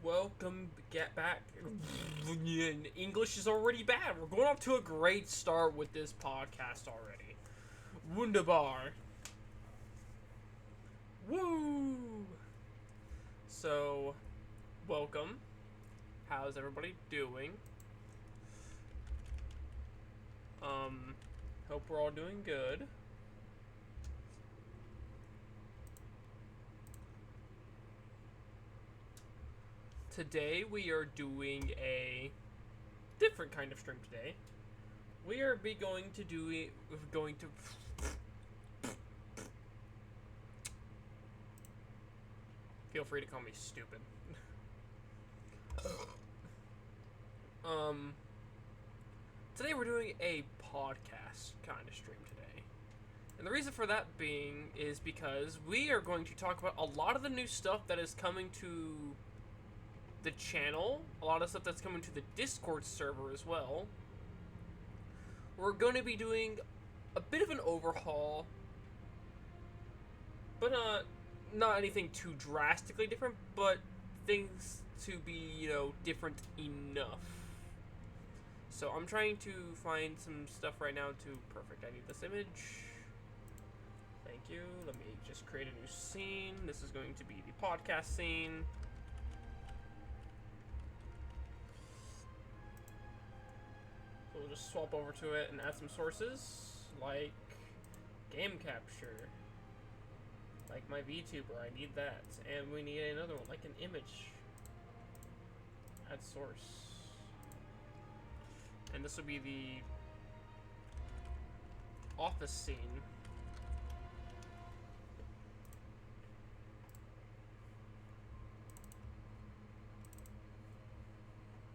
welcome, get back. English is already bad. We're going off to a great start with this podcast already. Wunderbar. Woo! So, welcome. How's everybody doing? Hope we're all doing good. Today we are doing a different kind of stream today. We are going to feel free to call me stupid. Today we're doing a podcast kind of stream today. And the reason for that being is because we are going to talk about a lot of the new stuff that is coming to the channel, a lot of stuff that's coming to the Discord server as well. We're going to be doing a bit of an overhaul, but not anything too drastically different, but things to be, different enough. So I'm trying to find some stuff right now perfect. I need this image. Thank you. Let me just create a new scene. This is going to be the podcast scene. So we'll just swap over to it and add some sources, like game capture, like my VTuber, I need that. And we need another one, like an image. Add source. And this will be the office scene.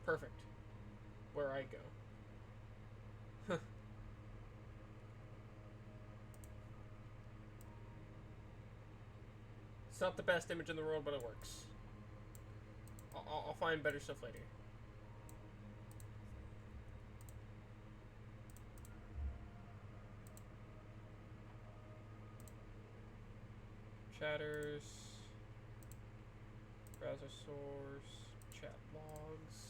Perfect. Where I go. It's not the best image in the world, but it works. I'll find better stuff later. Chatters, browser source, chat logs.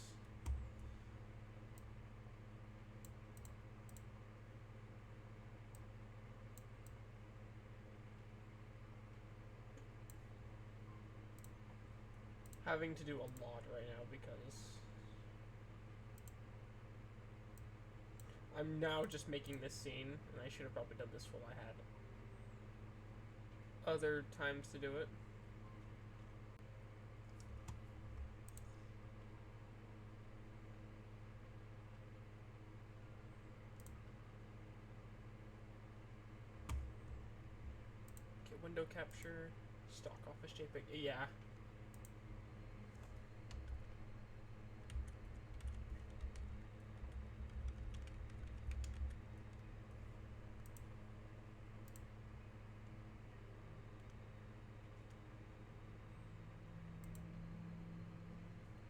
Having to do a lot right now because I'm now just making this scene, and I should have probably done this while I had other times to do it. Okay, window capture, stock office JPEG, yeah.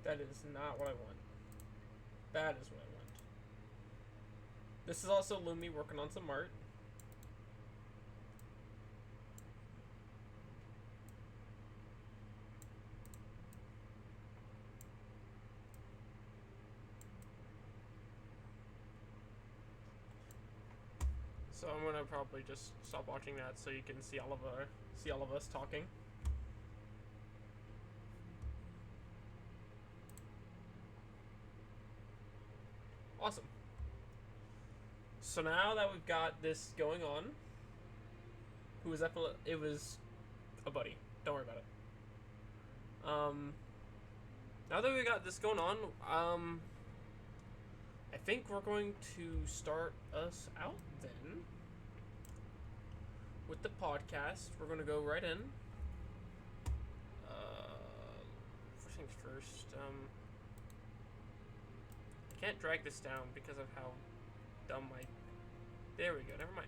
That is not what I want. That is what I want. This is also Lumi working on some art. So I'm gonna probably just stop watching that so you can see all of us talking. Awesome. So now that we've got this going on, who was that? It was a buddy. Don't worry about it. Now that we got this going on, I think we're going to start us out then with the podcast. We're gonna go right in. First things first. I can't drag this down because of how dumb my... There we go, never mind.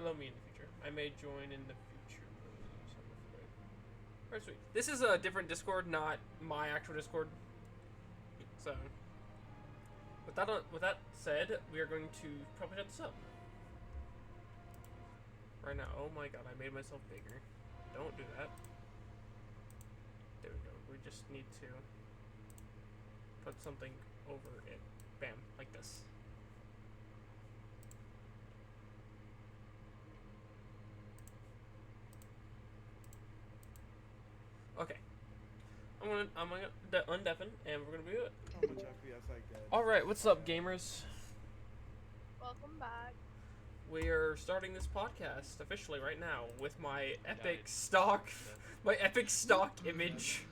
allow me in the future. I may join in the future. Alright, sweet. This is a different Discord, not my actual Discord. So, with that said, we are going to probably set this up. Right now, oh my god, I made myself bigger. Don't do that. There we go. We just need to put something over it. Bam, like this. Okay. I'm gonna undeafen, and we're gonna do it. How much FPS I get? All right, what's up, gamers? Welcome back. We are starting this podcast officially right now with my epic stock, image.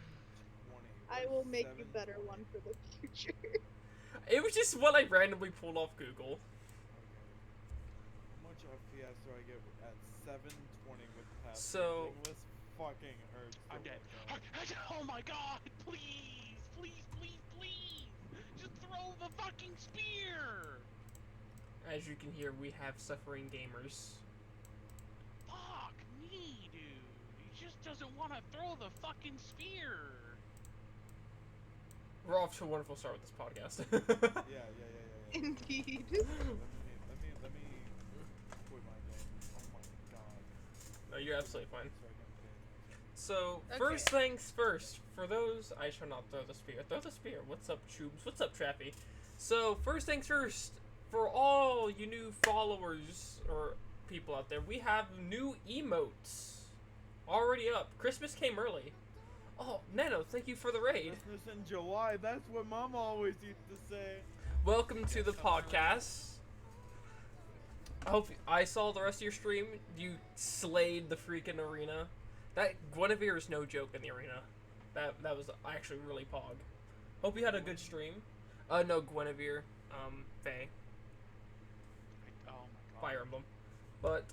20, I will make 7, you better one for the future. It was just what I randomly pulled off Google. Okay. How much FPS do I get at 720 with pass? So- This fucking hurts. I'm dead. Oh my god! Please! Please, please, please! Just throw the fucking spear! As you can hear, we have suffering gamers. Fuck me, dude. He just doesn't want to throw the fucking spear. We're off to a wonderful start with this podcast. Yeah. Indeed. Let me quit my game. Oh my god. No, you're absolutely fine. So I can pay attention. So, Okay. first things first. For those, I shall not throw the spear. Throw the spear. What's up, Choobs? What's up, Trappy? So, first things first. For all you new followers or people out there, we have new emotes already up. Christmas came early. Oh, Nano, thank you for the raid. Christmas in July. That's what Mama always used to say. Welcome to the podcast. I hope I saw the rest of your stream. You slayed the freaking arena. That Guinevere is no joke in the arena. That was actually really pog. Hope you had a good stream. No, Guinevere. Faye. Oh my god. Fire Emblem. But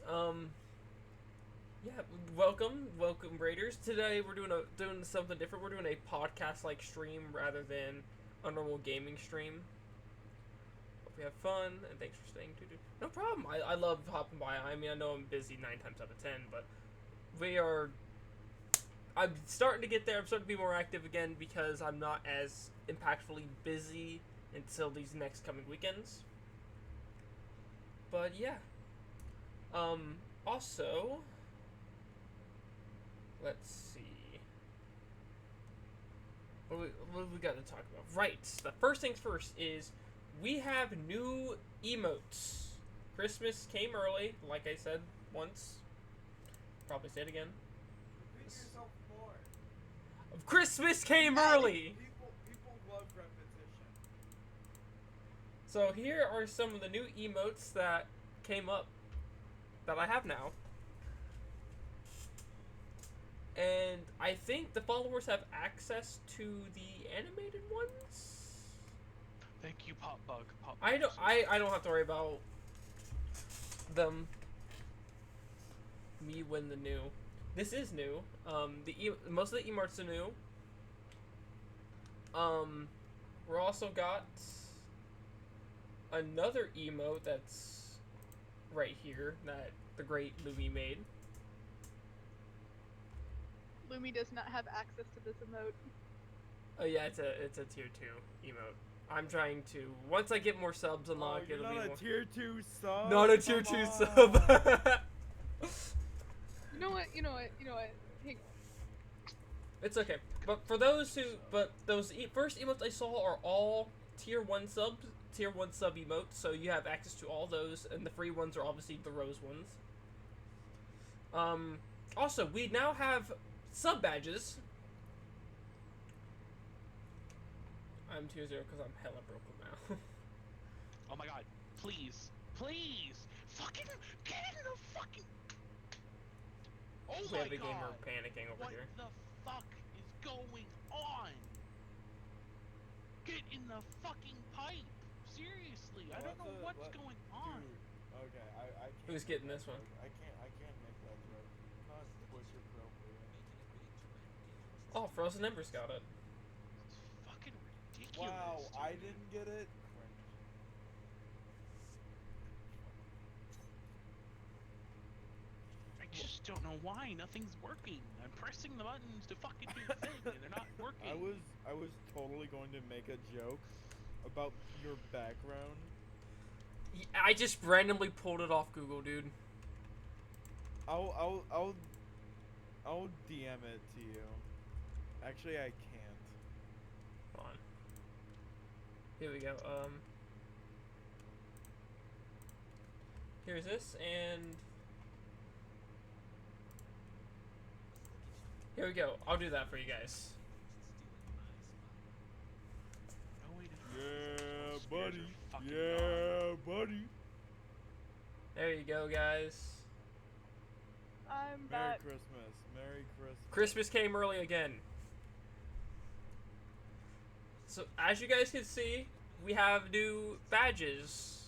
yeah, welcome Raiders. Today we're doing something different. We're doing a podcast like stream rather than a normal gaming stream. Hope you have fun and thanks for staying tuned. No problem. I love hopping by. I mean, I know I'm busy 9 times out of 10, but I'm starting to get there. I'm starting to be more active again because I'm not as impactfully busy until these next coming weekends. But yeah. Also, let's see. What do we got to talk about? Right. The first things first is we have new emotes. Christmas came early, like I said once. Probably say it again. Repeat yourself more. Christmas came early! People love repetition. So here are some of the new emotes that came up that I have now. And I think the followers have access to the animated ones. Thank you, Pop Bug. I don't have to worry about them. Me when the new. This is new. Most of the emotes are new. We're also got another emote that's right here that the great Lumi made. Lumi does not have access to this emote. Oh yeah, it's a tier 2 emote. I'm trying to once I get more subs unlocked, You're it'll be not more. a tier 2 sub. Not a tier 2 Come sub. on. You know what? Hang It's okay. But for those first emotes I saw are all tier 1 sub emotes, so you have access to all those, and the free ones are obviously the Roze ones. Also, we now have sub badges. I'm 2-0 because I'm hella broken now. Oh my god. Please. Please! Fucking get in the fucking. Oh We my have a god. gamer panicking over What here. the fuck is going on? Get in the fucking pipe. Seriously, I don't know what's going on. Dude, okay, I can't Who's make getting that this one? joke. I can't make that joke. Not Twitch appropriate. Oh, Frozen Embers got it. It's fucking ridiculous. Wow, I dude. didn't get it. Cringe. just don't know why nothing's working. I'm pressing the buttons to fucking do the thing, and they're not working. I was totally going to make a joke about your background. I just randomly pulled it off Google, dude. I'll DM it to you. Actually, I can't. Hold on. Here we go. Here's this, and here we go. I'll do that for you guys. No way to Yeah, Spirits buddy. are fucking Yeah, buddy. There you go, guys. I'm Merry back. Christmas. Merry Christmas. Christmas came early again. So, as you guys can see, we have new badges.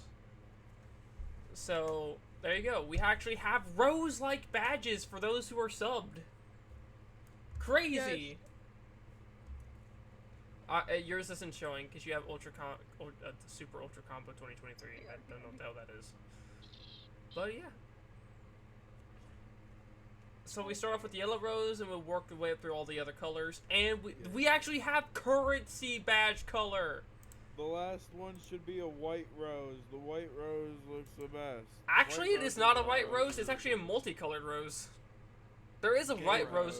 So, there you go. We actually have Roze-like badges for those who are subbed. Crazy! Yours isn't showing because you have Super Ultra Combo 2023. I don't know what the hell that is. But yeah. So we start off with the yellow rose and we'll work the way up through all the other colors. And we actually have currency badge color. The last one should be a white rose. The white rose looks the best. Actually, White it is rose not a the white best. rose. It's actually a multicolored rose. There is a Gay white rose.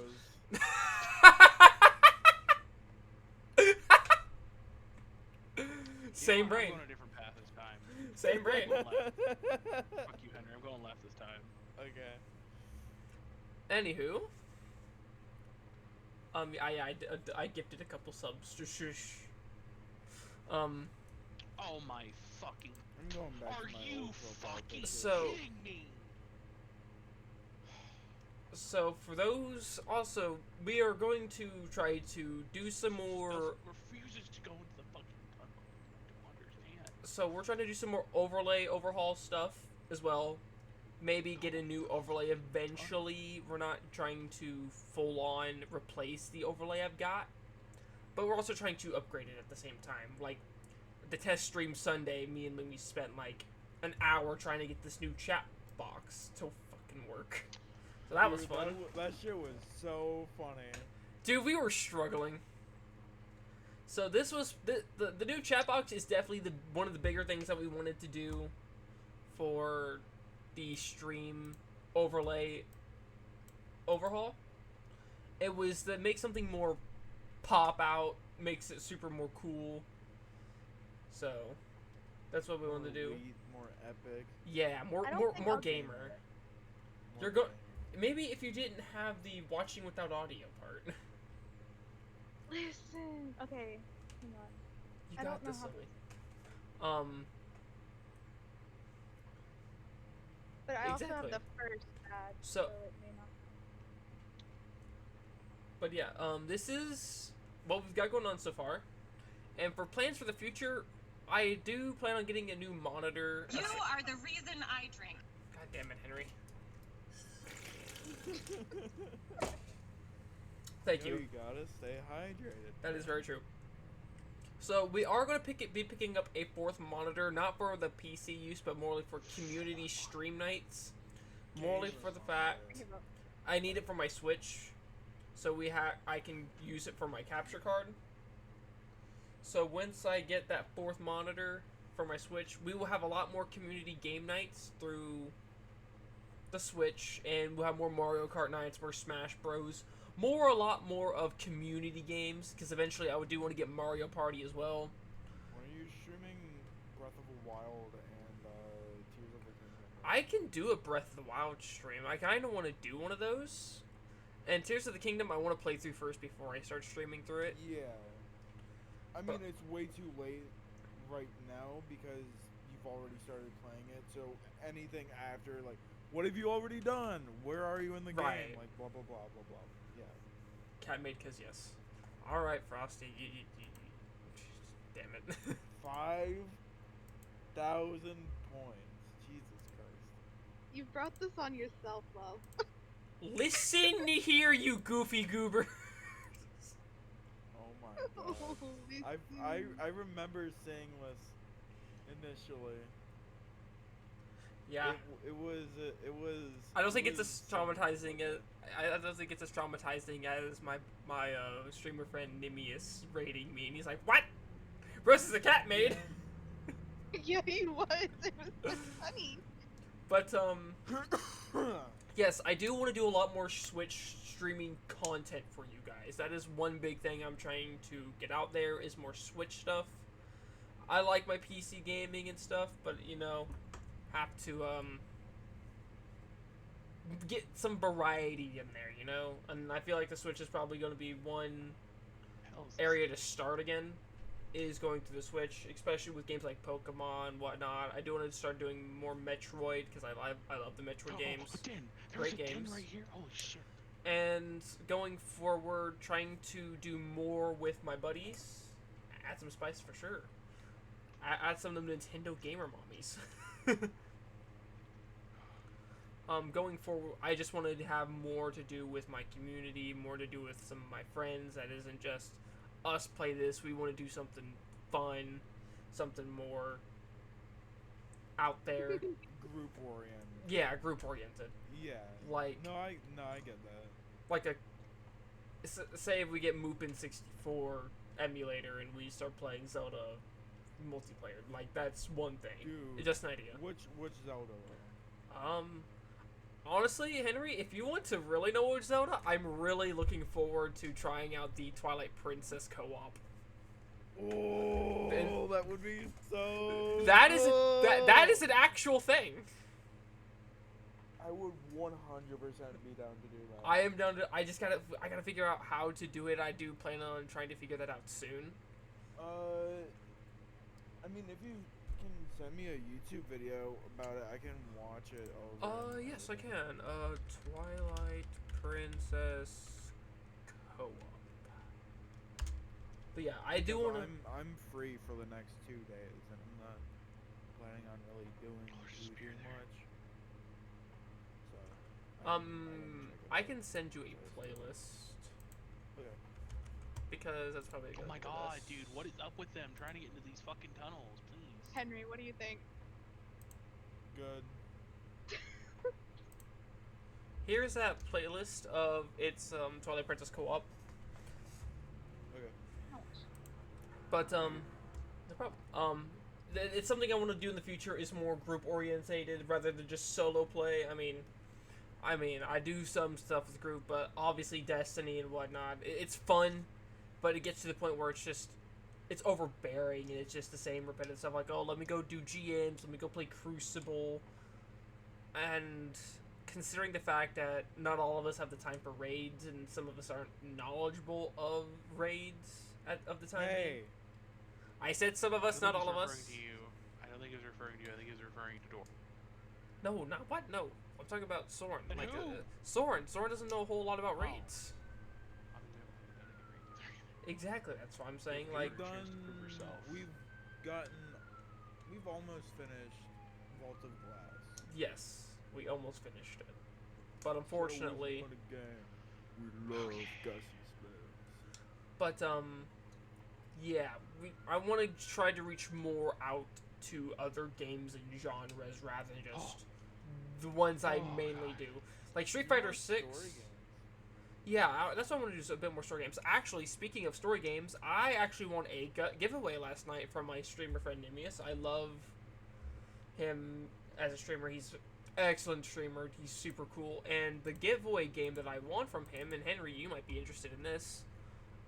Same brain. I'm going a different path this time. Same brain. Fuck you, Henry. I'm going left this time. Okay. Anywho. I gifted a couple subs. Oh my fucking. I'm going back Are to my you old profile fucking picture. So- kidding me? So for those, also, we are going to try to do some more. Refuses to go into the fucking tunnel. I don't understand. So we're trying to do some more overhaul stuff as well. Maybe get a new overlay eventually. We're not trying to full on replace the overlay I've got, but we're also trying to upgrade it at the same time. Like the test stream Sunday, me and Lumi spent like an hour trying to get this new chat box to fucking work. So that was Dude, fun. That shit was so funny. Dude, we were struggling. So this was the new chat box is definitely one of the bigger things that we wanted to do for the stream overlay overhaul. It was to make something more pop out, makes it super more cool. So that's what we wanted to do. More epic. Yeah, I don't more think I'll do gamer. that. You're more go- Maybe if you didn't have the watching without audio part. Listen. Okay. Hang on. You I got don't know this, how- Lily. But I also Exactly. have the first badge, So- it may not. But yeah, this is what we've got going on so far. And for plans for the future, I do plan on getting a new monitor. You are the reason I drink. God damn it, Henry. Thank you. You gotta stay hydrated. That is very true. So we are going to be picking up a fourth monitor, not for the PC use, but more for community stream nights. Morely for the fact Give up. I need it for my Switch, so I can use it for my capture card. So once I get that fourth monitor for my Switch, we will have a lot more community game nights through the Switch, and we'll have more Mario Kart nights, more Smash Bros, a lot more of community games, because eventually I do want to get Mario Party as well. When are you streaming Breath of the Wild and Tears of the Kingdom? I can do a Breath of the Wild stream. I kind of want to do one of those. And Tears of the Kingdom, I want to play through first before I start streaming through it. Yeah. I But- mean, it's way too late right now because you've already started playing it. So anything after, like, what have you already done? Where are you in the Right. game? Like, blah, blah, blah, blah, blah. Yeah. Cat made cause yes. Alright, Frosty. Damn it. 5,000 points. Jesus Christ. You brought this on yourself, love. Listen here, you goofy goober. Oh my god. I remember seeing this initially. Yeah. It was. I don't think it it's was as traumatizing as I don't think it's as traumatizing as my streamer friend Nimius rating me, and he's like, "What? Roze is a cat maid." Yeah, he was. It was so funny. But yes, I do want to do a lot more Switch streaming content for you guys. That is one big thing I'm trying to get out there is more Switch stuff. I like my PC gaming and stuff, but you know, have to get some variety in there, you know? And I feel like the Switch is probably going to be one Hell's area to start again, is going through the Switch, especially with games like Pokemon, whatnot. I do want to start doing more Metroid, because I love the Metroid games. Oh, Den. Great There's a games. Den right here. Holy shit. And going forward, trying to do more with my buddies. Add some spice for sure. Add some of them Nintendo gamer mommies. Going forward, I just wanted to have more to do with my community, more to do with some of my friends. That isn't just us play this. We want to do something fun, something more out there. group oriented. Yeah, group oriented. Yeah. Like I get that. like a say if we get Moopin 64 emulator and we start playing Zelda multiplayer. Like that's one thing. Dude, It's just an idea. Which Zelda? Honestly, Henry, if you want to really know which Zelda, I'm really looking forward to trying out the Twilight Princess co-op. Oh, And- that would be so. That is good. that is an actual thing. I would 100% be down to do that. I am down to. I gotta figure out how to do it. I do plan on trying to figure that out soon. I mean, if you can send me a YouTube video about it, I can watch it over. Yes, I can. Twilight Princess co-op. But yeah, I do Because want to. I'm free for the next 2 days, and I'm not planning on really doing too much. So. I can send you a playlist Okay. because that's probably. Oh gonna my be the god, best. dude. What is up with them trying to get into these fucking tunnels, please? Henry, what do you think? Good. Here's that playlist of its Twilight Princess co-op. Okay. But no problem. It's something I want to do in the future is more group orientated rather than just solo play. I mean, I do some stuff with group, but obviously Destiny and whatnot. It's fun, but it gets to the point where it's overbearing and it's just the same repetitive stuff. Like, oh, let me go do GMs, let me go play Crucible, and considering the fact that not all of us have the time for raids and some of us aren't knowledgeable of raids of the time being. Hey. I said some of us, not all of us. I don't think he was referring to you. I think he was referring to Dor. No, not what? No. I'm talking about Soren. Then Like, who? Soren doesn't know a whole lot about Oh. raids. Exactly, that's what I'm saying. Like, We've Chance to prove yourself. We've almost finished Vault of Glass. yes, we almost finished it. But unfortunately, So we love Gus's spells. but, yeah, I want to try to reach more out to other games and genres rather than just the ones I Oh, mainly God. do. Like Street Fighter More 6. story games. Yeah, that's why I want to do a bit more story games. Actually, speaking of story games, I actually won a giveaway last night from my streamer friend Nimius. I love him as a streamer. He's an excellent streamer. He's super cool. And the giveaway game that I won from him, and Henry, you might be interested in this.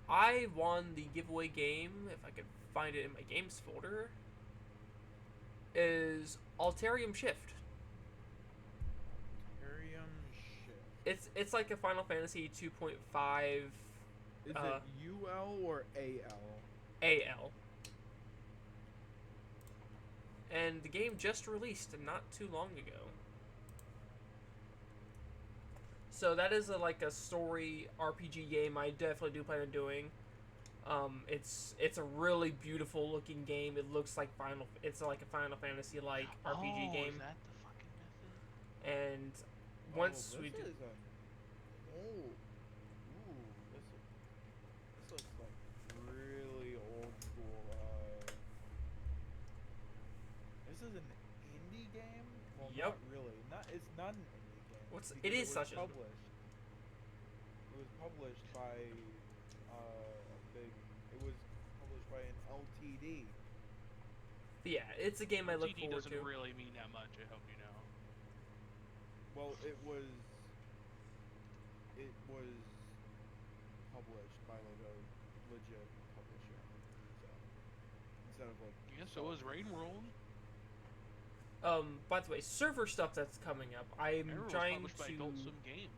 I won the giveaway game, if I could find it in my games folder, is Alterium Shift. Arium shit. It's like a Final Fantasy 2.5 Is Uh, it UL or AL? AL. And the game just released not too long ago. So that is like a story RPG game I definitely do plan on doing. It's a really beautiful looking game. It looks like it's like a Final Fantasy like RPG game. Is that the fucking method? And once Oh, we this do is ooh, this looks like really old school. This is an indie game. Well, Yep. not really. It's not an indie game. What's- because it is was such a- published. It was published by It was published by an LTD. Yeah, it's a game I look TD forward doesn't to. really mean that much. I hope you know. Well, it was published by like a legit publisher. So instead of like Yeah, so is Rain World. By the way, server stuff that's coming up. Rain World was published by Adult Swim Games.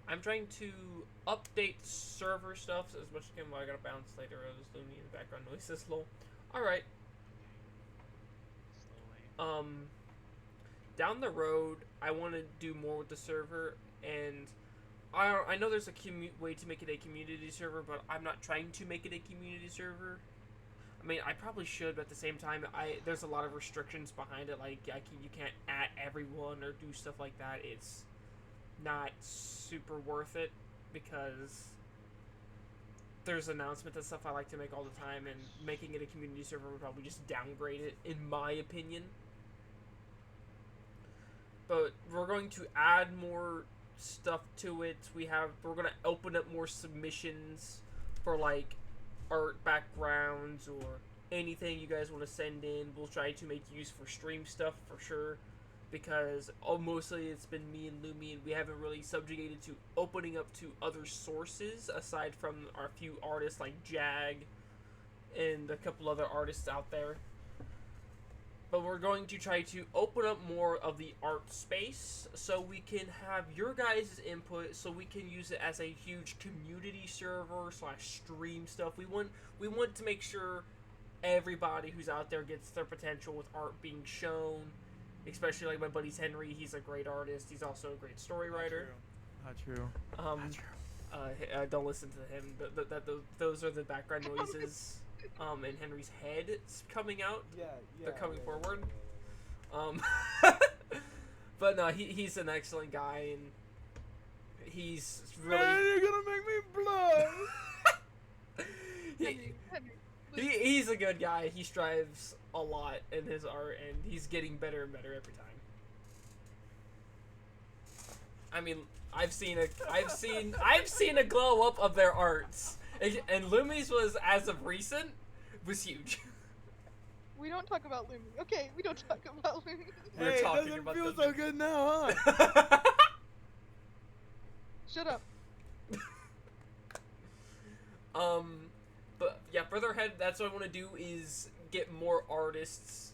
I'm trying to update server stuff as much as I can. Well, I gotta bounce later. There's Looney in the background noises. Lol. Alright. Slowly. Down the road, I want to do more with the server, and I know there's a way to make it a community server, but I'm not trying to make it a community server. I mean, I probably should, but at the same time, there's a lot of restrictions behind it. Like, you can't add everyone or do stuff like that. It's not super worth it because there's announcements and stuff I like to make all the time, and making it a community server would probably just downgrade it, in my opinion. But we're going to add more stuff to it. We're going to open up more submissions for like art backgrounds or anything you guys want to send in. We'll try to make use for stream stuff for sure, because mostly it's been me and Lumi, and we haven't really subjugated to opening up to other sources aside from our few artists like Jag and a couple other artists out there. But we're going to try to open up more of the art space so we can have your guys' input, so we can use it as a huge community server / stream stuff. We want to make sure everybody who's out there gets their potential with art being shown. Especially like my buddy's Henry, he's a great artist. He's also a great story writer. Not true. Not true. Don't listen to him. Those are the background noises. In Henry's head, it's coming out. Yeah. They're coming forward. Yeah. But no, he's an excellent guy, and he's really. Man, you're gonna make me blood. He's a good guy. He strives a lot in his art, and he's getting better and better every time. I mean, I've seen a glow up of their arts, and Lumi's was, as of recent, was huge. We don't talk about Lumi. Okay, we don't talk about Lumi. We're Hey, it talking doesn't about feel the- so good now, huh? Shut up. But yeah, further ahead, that's what I want to do, is get more artists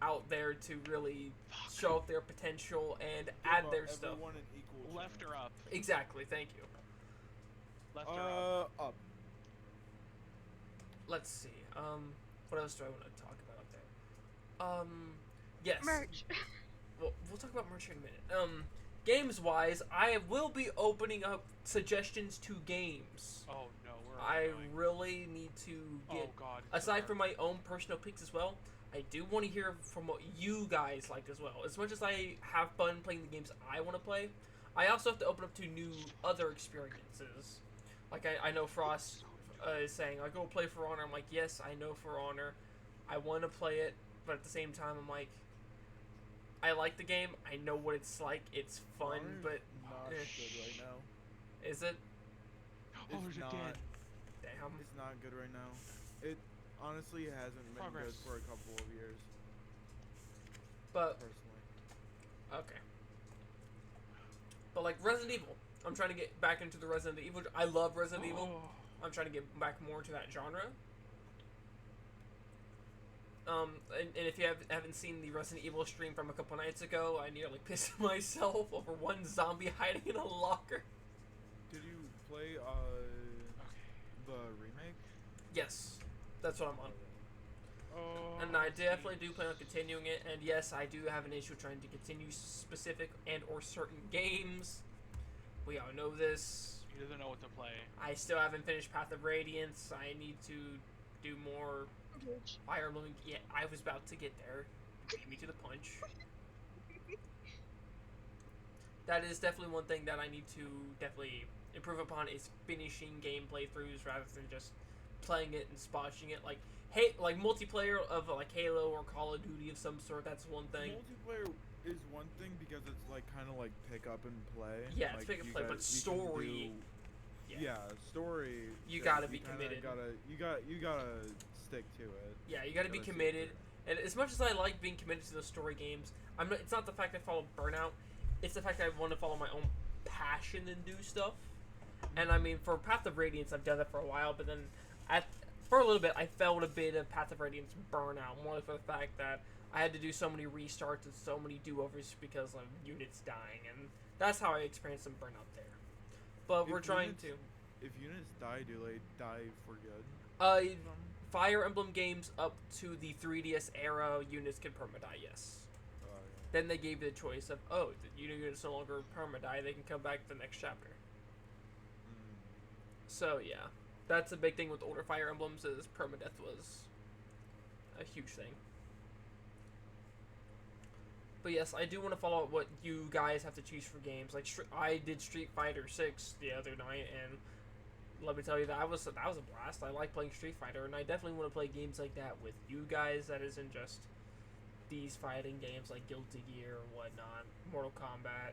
out there to really show up their potential and add their stuff. Everyone an equal Left chance. or up? Exactly, thank you. Left or up? Up. Let's see. What else do I want to talk about up there? Yes. Merch. Well, we'll talk about merch in a minute. Games-wise, I will be opening up suggestions to games. Oh no, we're. I going. really need to get, Oh god. aside from my own personal picks as well, I do want to hear from what you guys like as well. As much as I have fun playing the games I want to play, I also have to open up to new other experiences. Like I know Frost is saying, I go play For Honor. I'm like, yes, I know For Honor. I want to play it, but at the same time, I'm like, I like the game. I know what it's like. It's fun, Honor's but not eh. good right now. Is it? Oh, It's there's a not. dead. Damn. It's not good right now. It honestly hasn't been Progress. good for a couple of years, But personally. okay. But like Resident Evil, I'm trying to get back into the Resident Evil. I love Resident Evil. Oh. I'm trying to get back more to that genre. And if you haven't seen the Resident Evil stream from a couple nights ago, I nearly pissed myself over one zombie hiding in a locker. Did you play the remake? Yes, that's what I'm on. Oh, And I definitely do plan on continuing it. And yes, I do have an issue trying to continue specific and or certain games. We all know this. He doesn't know what to play. I still haven't finished Path of Radiance. I need to do more Fire Emblem. Yeah, I was about to get there. Beat me to the punch. That is definitely one thing that I need to definitely improve upon, is finishing game playthroughs rather than just playing it and spotching it. Like, like multiplayer of like Halo or Call of Duty of some sort. That's one thing. Multiplayer is one thing because it's like kind of like pick up and play. Yeah, like, it's pick and you play, guys- but you can story. do- yeah, story. You shit, gotta be kinda committed. You gotta stick to it. Yeah, you gotta be Gotta stick committed. to And as much as I like being committed to the story games, it's not the fact I follow Burnout. It's the fact that I want to follow my own passion and do stuff. And I mean, for Path of Radiance, I've done that for a while, but then for a little bit, I felt a bit of Path of Radiance burnout, more for the fact that I had to do so many restarts and so many do-overs because of units dying, and that's how I experienced some burnout there. But we're trying to. If units die, do they die for good? Fire Emblem games up to the 3DS era, units can permadie, yes. Then they gave you the choice of, the units no longer permadie, they can come back to the next chapter. So yeah, that's a big thing with older Fire Emblems, is permadeath was a huge thing. But yes, I do want to follow up what you guys have to choose for games. Like I did Street Fighter 6 the other night, and let me tell you that was a blast. I like playing Street Fighter, and I definitely want to play games like that with you guys. That isn't just these fighting games like Guilty Gear or whatnot, Mortal Kombat.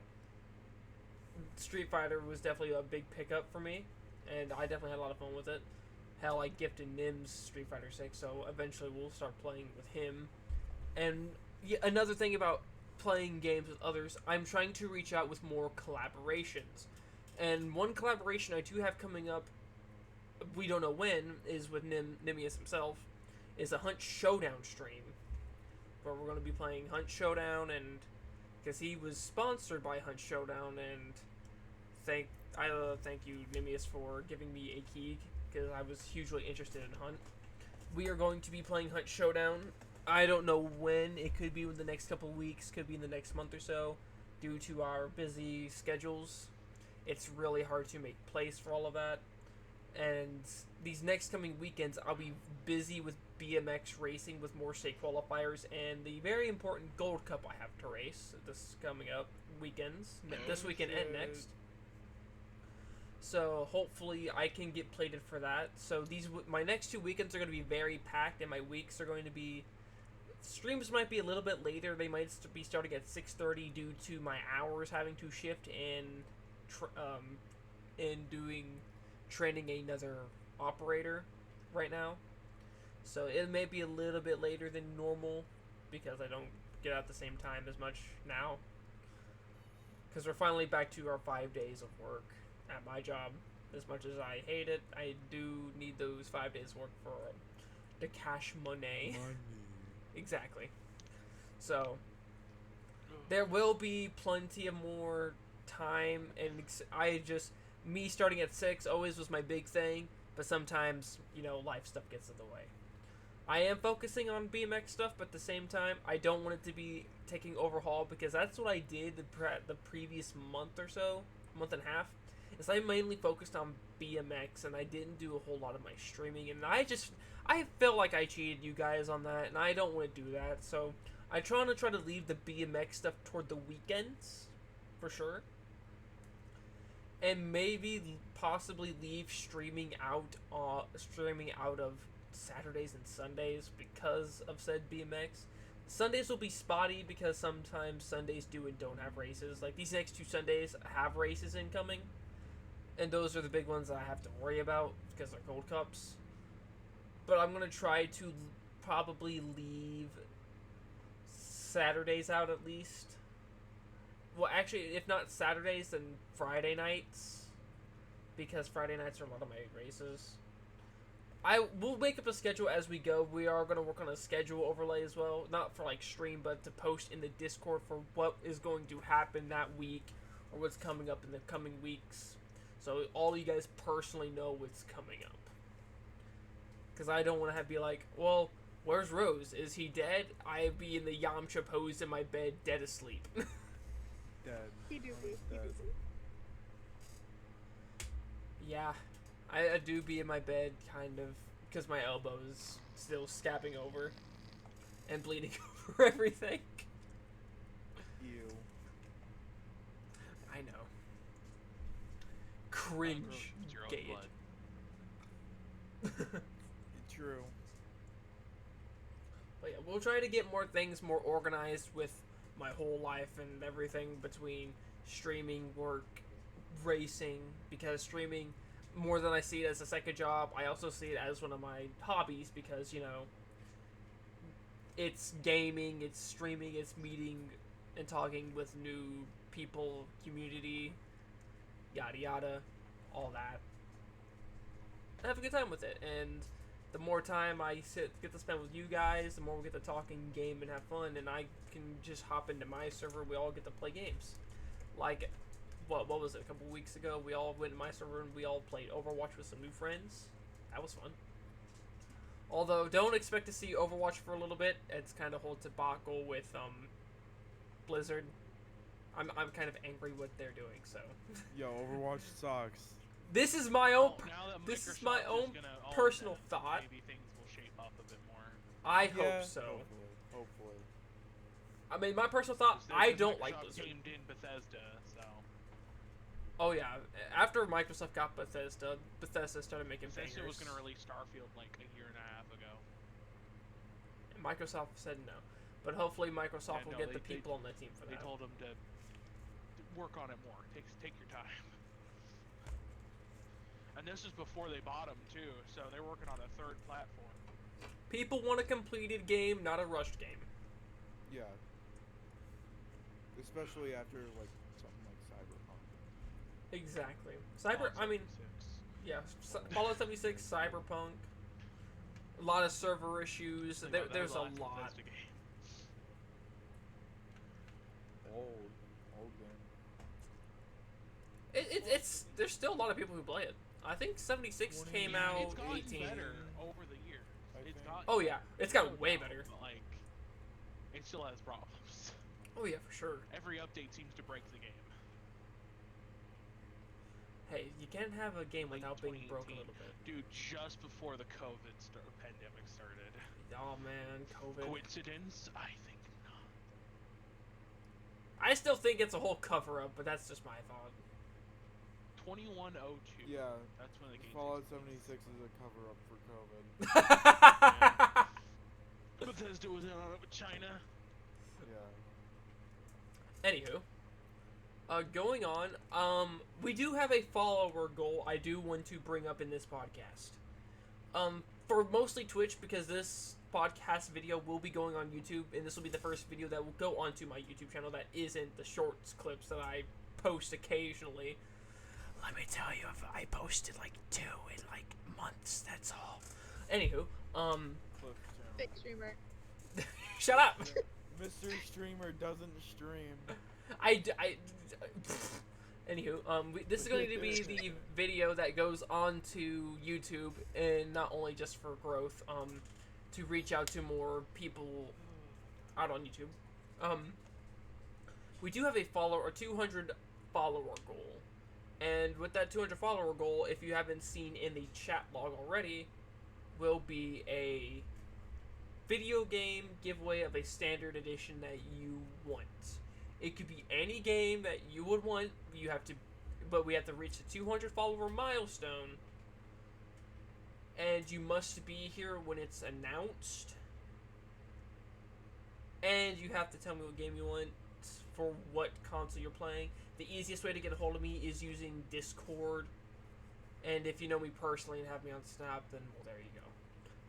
Street Fighter was definitely a big pickup for me, and I definitely had a lot of fun with it. Hell, I gifted Nims Street Fighter 6, so eventually we'll start playing with him. And another thing about playing games with others, I'm trying to reach out with more collaborations. And one collaboration I do have coming up, we don't know when, is with Nimius himself, is a Hunt Showdown stream, where we're going to be playing Hunt Showdown, and because he was sponsored by Hunt Showdown, and thank you, Nimius, for giving me a key, because I was hugely interested in Hunt. We are going to be playing Hunt Showdown. I don't know when. It could be in the next couple weeks, could be in the next month or so, due to our busy schedules. It's really hard to make place for all of that. And these next coming weekends, I'll be busy with BMX racing with more state qualifiers and the very important Gold Cup I have to race this coming up weekends, this weekend and next. So hopefully I can get plated for that. So my next 2 weekends are going to be very packed, and my weeks are going to be. Streams might be a little bit later. They might be starting at 6:30 due to my hours having to shift and doing training another operator right now. So it may be a little bit later than normal because I don't get out the same time as much now. Because we're finally back to our 5 days of work at my job. As much as I hate it, I do need those 5 days of work for the cash money. Exactly. So there will be plenty of more time, and me starting at 6 always was my big thing, but sometimes, life stuff gets in the way. I am focusing on BMX stuff, but at the same time, I don't want it to be taking overhaul, because that's what I did the previous month or so, month and a half, is I mainly focused on BMX, and I didn't do a whole lot of my streaming, and I feel like I cheated you guys on that, and I don't want to do that, so I try to leave the BMX stuff toward the weekends, for sure, and maybe possibly leave streaming out of Saturdays and Sundays because of said BMX. Sundays will be spotty because sometimes Sundays do and don't have races. Like these next 2 Sundays have races incoming, and those are the big ones that I have to worry about because they're Gold Cups. But I'm going to try to probably leave Saturdays out at least. Well, actually, if not Saturdays, then Friday nights, because Friday nights are a lot of my races. We'll make up a schedule as we go. We are going to work on a schedule overlay as well, not for like stream, but to post in the Discord for what is going to happen that week or what's coming up in the coming weeks, so all you guys personally know what's coming up. Because I don't want to be like, well, where's Roze? Is he dead? I'd be in the Yamcha pose in my bed, dead asleep. Dead. He do be. Dead. Yeah, I do be in my bed, kind of, because my elbow is still scabbing over and bleeding over everything. Ew. I know. Cringe. It's your own Gage. blood. True. we'll try to get more things more organized with my whole life and everything between streaming, work, racing, because streaming, more than I see it as a second job, I also see it as one of my hobbies because, you know, it's gaming, it's streaming, it's meeting and talking with new people, community, yada yada, all that. I have a good time with it, and the more time I get to spend with you guys, the more we get to talk and game and have fun, and I can just hop into my server, we all get to play games. Like, what was it, a couple weeks ago, we all went to my server and we all played Overwatch with some new friends. That was fun. Although, don't expect to see Overwatch for a little bit. It's kind of whole debacle with Blizzard. I'm kind of angry what they're doing. So. Yo, Overwatch sucks. This is my own. Now that This is Microsoft my own gonna own personal them, thought. Maybe things will shape up a bit more. I Yeah, hope so. Hopefully. I mean, my personal thought. I don't like Microsoft Blizzard. Tamed in Bethesda, so Oh yeah, after Microsoft got Bethesda started making Bethesda bangers. was gonna release Starfield like a year and a half ago. And Microsoft said no, but hopefully Microsoft Yeah, will no, get the they- people on the team for They that. told them to work on it more. Take your time. And this is before they bought them too, so they're working on a third platform. People want a completed game, not a rushed game. Yeah. Especially after like something like Cyberpunk. Exactly. Fallout I mean, 76. yeah, Fallout 76, Cyberpunk, a lot of server issues. Think There, about that there's a last lot. Bethesda game. Old game. It's there's still a lot of people who play it. I think 76 came Yeah, out it's gotten 18. better over the years. I It's think. gotten Oh yeah, it's gotten no way doubt, better. But like, it still has problems. Oh yeah, for sure. Every update seems to break the game. Hey, you can't have a game Like without being broke a 2018. little bit. Dude, just before the pandemic started. Oh man, COVID. Coincidence? I think not. I still think it's a whole cover up, but that's just my thought. 2102. Yeah. That's when the game. Fallout 76 is a cover up for COVID. Bethesda was in on it with China. Yeah. Anywho, going on, we do have a follower goal I do want to bring up in this podcast. For mostly Twitch, because this podcast video will be going on YouTube, and this will be the first video that will go onto my YouTube channel that isn't the shorts clips that I post occasionally. Let me tell you, if I posted like 2 in like months, that's all. Anywho, Cliff Big streamer. shut up. Mr. Streamer doesn't stream. Anywho, this is going to be the video that goes onto YouTube, and not only just for growth, to reach out to more people out on YouTube. We do have a 200 follower goal, and with that 200 follower goal, if you haven't seen in the chat log already, will be a video game giveaway of a standard edition that you want. It could be any game that you would want. But we have to reach the 200 follower milestone, and you must be here when it's announced. And you have to tell me what game you want for what console you're playing. The easiest way to get a hold of me is using Discord. And if you know me personally and have me on Snap, then well, there you go.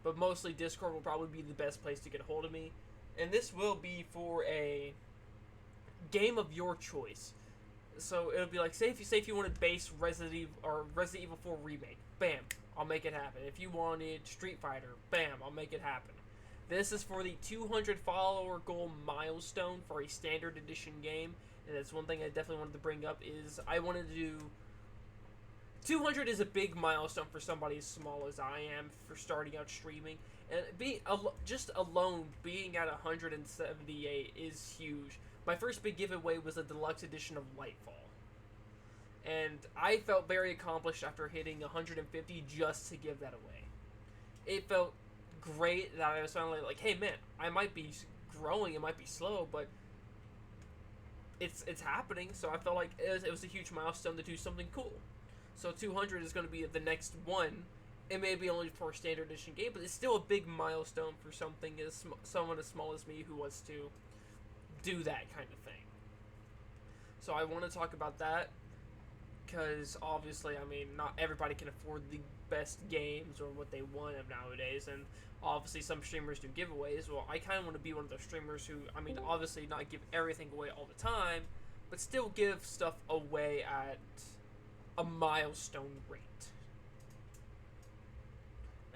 But mostly Discord will probably be the best place to get a hold of me. And this will be for a game of your choice. So it'll be like, say if you wanted base Resident Evil 4 remake, bam, I'll make it happen. If you wanted Street Fighter, bam, I'll make it happen. This is for the 200 follower goal milestone for a standard edition game, and that's one thing I definitely wanted to bring up is I wanted to do 200 is a big milestone for somebody as small as I am for starting out streaming, and just alone being at 178 is huge. My first big giveaway was a deluxe edition of Lightfall, and I felt very accomplished after hitting 150 just to give that away. It felt great that I was finally like, hey man, I might be growing, it might be slow, but it's happening, so I felt like it was a huge milestone to do something cool. So 200 is going to be the next one, It may be only for a standard edition game, but it's still a big milestone for someone as small as me who wants to do that kind of thing. So I want to talk about that, because obviously, I mean, not everybody can afford the best games or what they want nowadays, and obviously some streamers do giveaways. Well, I kind of want to be one of those streamers who, I mean, obviously not give everything away all the time, but still give stuff away at a milestone rate.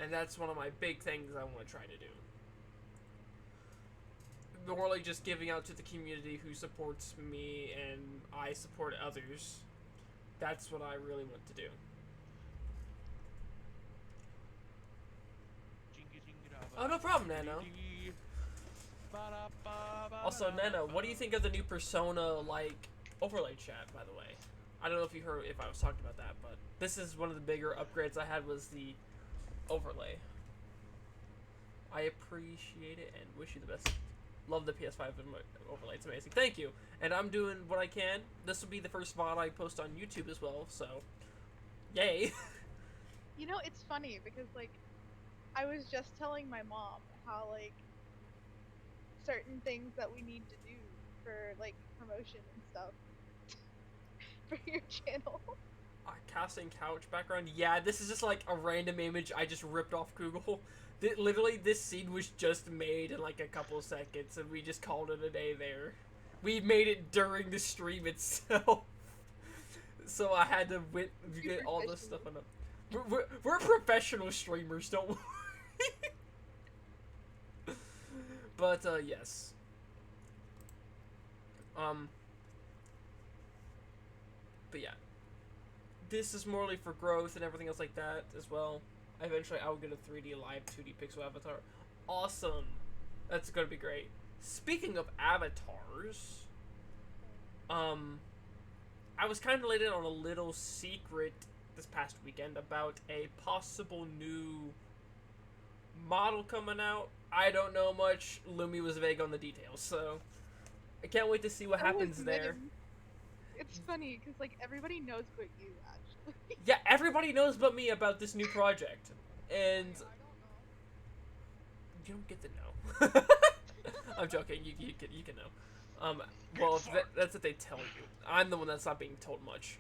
And that's one of my big things I want to try to do. More like just giving out to the community who supports me and I support others. That's what I really want to do. Oh, no problem, Nano. Also, Nano, what do you think of the new Persona, like, overlay chat, by the way? I don't know if you heard if I was talking about that, but this is one of the bigger upgrades I had was the overlay. I appreciate it and wish you the best. Love the PS5 overlay. It's amazing. Thank you. And I'm doing what I can. This will be the first VOD I post on YouTube as well, so yay. You know, it's funny because, like, I was just telling my mom how, like, certain things that we need to do for, like, promotion and stuff for your channel. Casting couch background. Yeah, this is just like a random image I just ripped off Google. Literally, this scene was just made in like a couple seconds, and we just called it a day there. We made it during the stream itself. So I had to get all this stuff on up. We're professional streamers, don't worry. But, yes. But yeah. This is morely for growth and everything else like that as well. Eventually, I will get a 3D live 2D pixel avatar. Awesome. That's gonna be great. Speaking of avatars, I was kind of let in on a little secret this past weekend about a possible new model coming out. I don't know much. Lumi was vague on the details, so I can't wait to see what happens there. It's funny because like everybody knows but you actually. Yeah, everybody knows but me about this new project, and you don't get to know. I'm joking. You can know. Well, if that's what they tell you. I'm the one that's not being told much.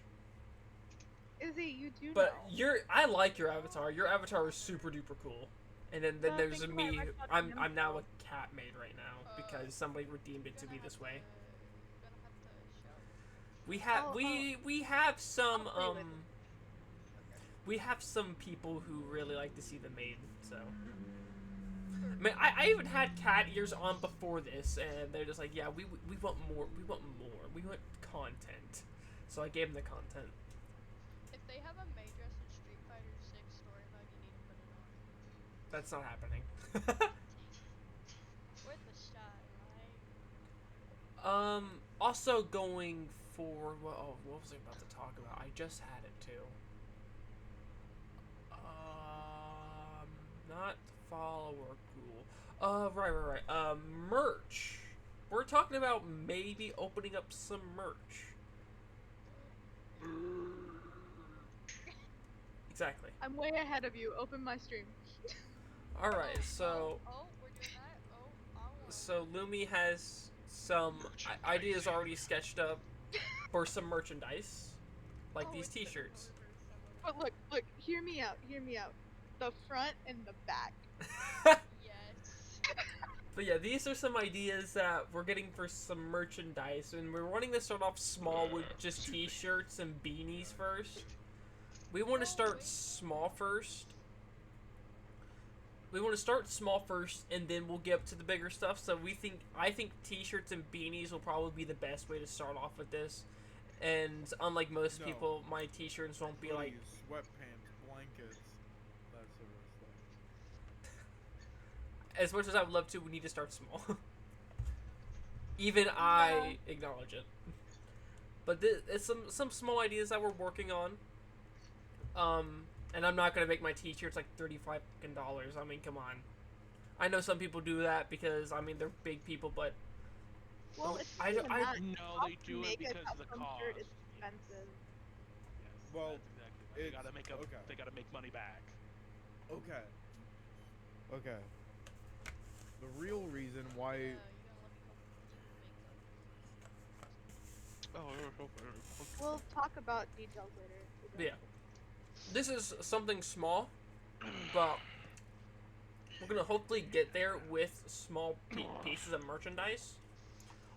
Izzy, you do But know. I like your avatar. Your avatar is super duper cool. And then there's thank you, me. I I'm now a cat maid right now because somebody redeemed it to be this way. We have we have some we have some people who really like to see the maid. So I mean, I even had cat ears on before this, and they're just like, yeah, we want more. We want more. We want content. So I gave them the content. If they have a May dress in Street Fighter 6 story mode, you need to put it on. That's not happening. Worth a shot, right? Also going for what was I about to talk about? I just had it too. Not follower cool. Right. Merch. We're talking about maybe opening up some merch. Exactly. I'm way ahead of you. Open my stream. Alright, so We're doing that? so Lumi has some ideas already sketched up for some merchandise. Like these t-shirts. But look, hear me out. The front and the back. Yes. But yeah, these are some ideas that we're getting for some merchandise, and we're wanting to start off small with just t-shirts and beanies first. We want to start small first. And then we'll get up to the bigger stuff. So I think t-shirts and beanies will probably be the best way to start off with this. And unlike most people, my t-shirts won't be like sweatpants, blankets, that sort of stuff. as much as I would love to. We need to start small. Even I acknowledge it. But it's some small ideas that we're working on. And I'm not gonna make my t-shirts like $35. I mean, come on. I know some people do that because I mean they're big people, but Well, it's I not even that. No, they do it Make a because of the custom cost. shirt is expensive. Yes, Well, that's exactly right. They it's- gotta make okay. They gotta make money back. Okay. Okay. The real reason why. Yeah, you gotta let me help you make them. Oh, We'll talk about details later. Yeah. This is something small, but we're gonna hopefully get there with small pieces of merchandise.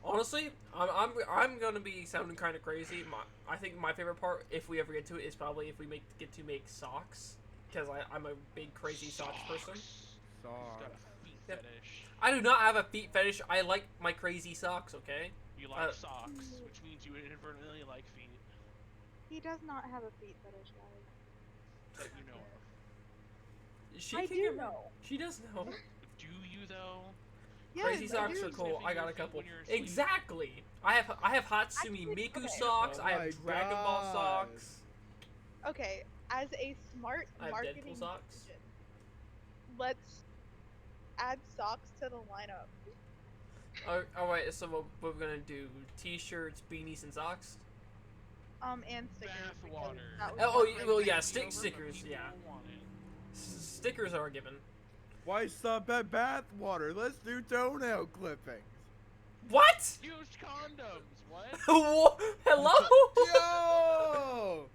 Honestly, I'm gonna be sounding kind of crazy. I think my favorite part, if we ever get to it, is probably if we get to make socks, because I'm a big crazy socks person. He's Socks. got a feet Yep. fetish. I do not have a feet fetish. I like my crazy socks. Okay. You like socks, which means you inadvertently like feet He does not have a feet fetish, guys. that you know of. She I can do get- know. She does know. Do you though? Yes, Crazy I socks do. are cool. I got a Sniffing your feet couple. when you're asleep. Exactly. I have Hatsumi Actually, Miku okay. socks. Oh I my have Dragon Ball God. socks. Okay, as a smart I have marketing Deadpool socks. decision, let's add socks to the lineup. All right. So what we're gonna do? T-shirts, beanies, and socks. And stickers. Bath because water. that was Oh, one well, thing well, that yeah, we stickers, overlooked. yeah. Want it. Stickers are given. Why stop at bath water? Let's do toenail clippings. What? Used condoms. What? Hello? Yo!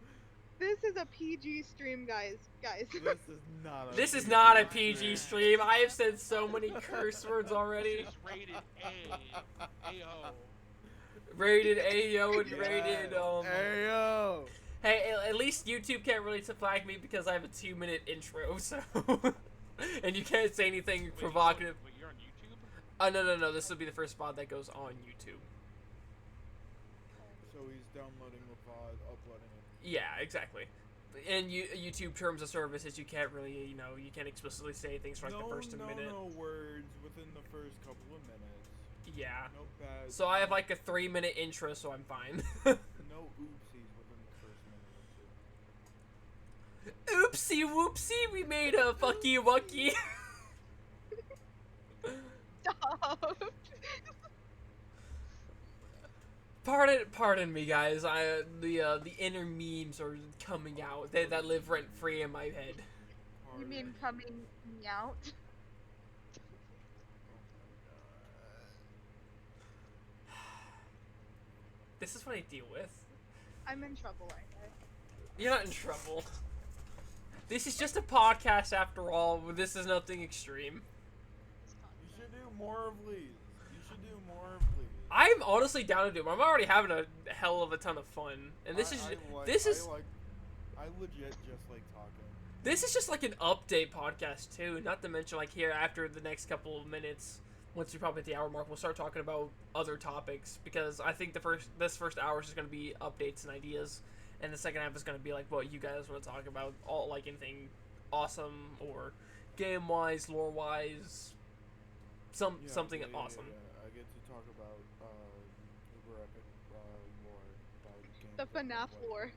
This is a PG stream, guys. This is not a. This is PG not a stream. PG stream. I have said so many curse words already. This is rated A. A-O. Rated AO and Yeah. rated Ayo! Hey, at least YouTube can't really flag me because I have a 2-minute intro, so and you can't say anything Wait, provocative. Wait, you're on YouTube? No. This will be the first VOD that goes on YouTube. So he's downloading the VOD, uploading it. Yeah, exactly. In YouTube terms of services, you can't really, you can't explicitly say things for like the first minute. No words within the first couple of minutes. Yeah. No bad. So I have like a 3-minute intro, so I'm fine. No oopsies within the first minute or two. Oopsie whoopsie, we made a fucky wucky. Stop. Pardon me, guys. The inner memes are coming out. That live rent free in my head. You mean coming out? This is what I deal with. I'm in trouble, aren't I? You're not in trouble. This is just a podcast after all. This is nothing extreme. You should do more of these. You should do more of these. I'm honestly down to do them. I'm already having a hell of a ton of fun, and this is I legit just like talking. this is just like an update podcast too. Not to mention like here after the next couple of minutes, once we probably hit the hour mark, we'll start talking about other topics because I think this first hour is just gonna be updates and ideas, and the second half is gonna be like what you guys want to talk about, all like anything awesome or game wise, lore wise, something awesome. Yeah. I get to talk about Uber Epic lore. The FNAF lore.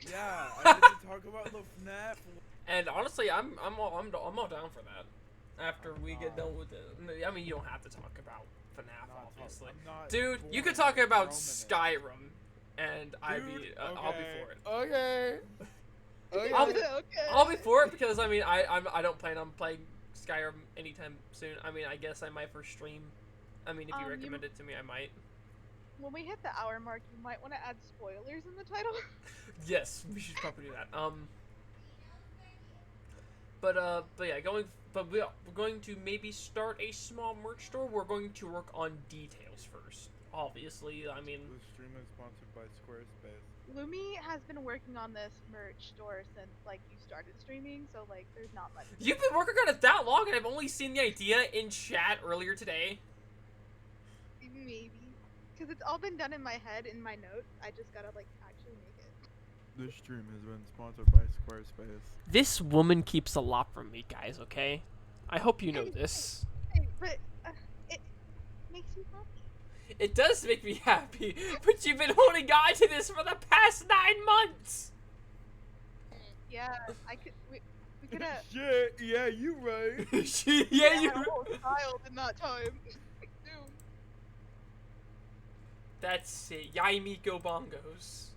Yeah, I get to talk about the FNAF lore. And honestly, I'm all down for that. After we get done with it, I mean, you don't have to talk about FNAF, obviously. Dude, you could talk about Skyrim, and I'll be for it. Okay. Okay. I'll be for it because I mean, I don't plan on playing Skyrim anytime soon. I mean, I guess I might for stream. I mean, if you recommend it to me, I might. When we hit the hour mark, you might want to add spoilers in the title. Yes, we should probably do that. But yeah, we're going to maybe start a small merch store. We're going to work on details first. Obviously, I mean, This stream is sponsored by Squarespace. Lumi has been working on this merch store since like you started streaming, so like there's not much. you've been working on it that long, and I've only seen the idea in chat earlier today. Maybe, because it's all been done in my head in my notes. I just gotta like actually make it. This stream has been sponsored by Squarespace. This woman keeps a lot from me, guys. Okay, I hope you know this. Hey, but it makes you happy. It does make me happy, but you've been holding on to this for the past 9 months. Yeah, we could have. Shit, yeah, you right. Yeah, you. had a whole child in that time. Dude. That's it. Yaimiko bongos.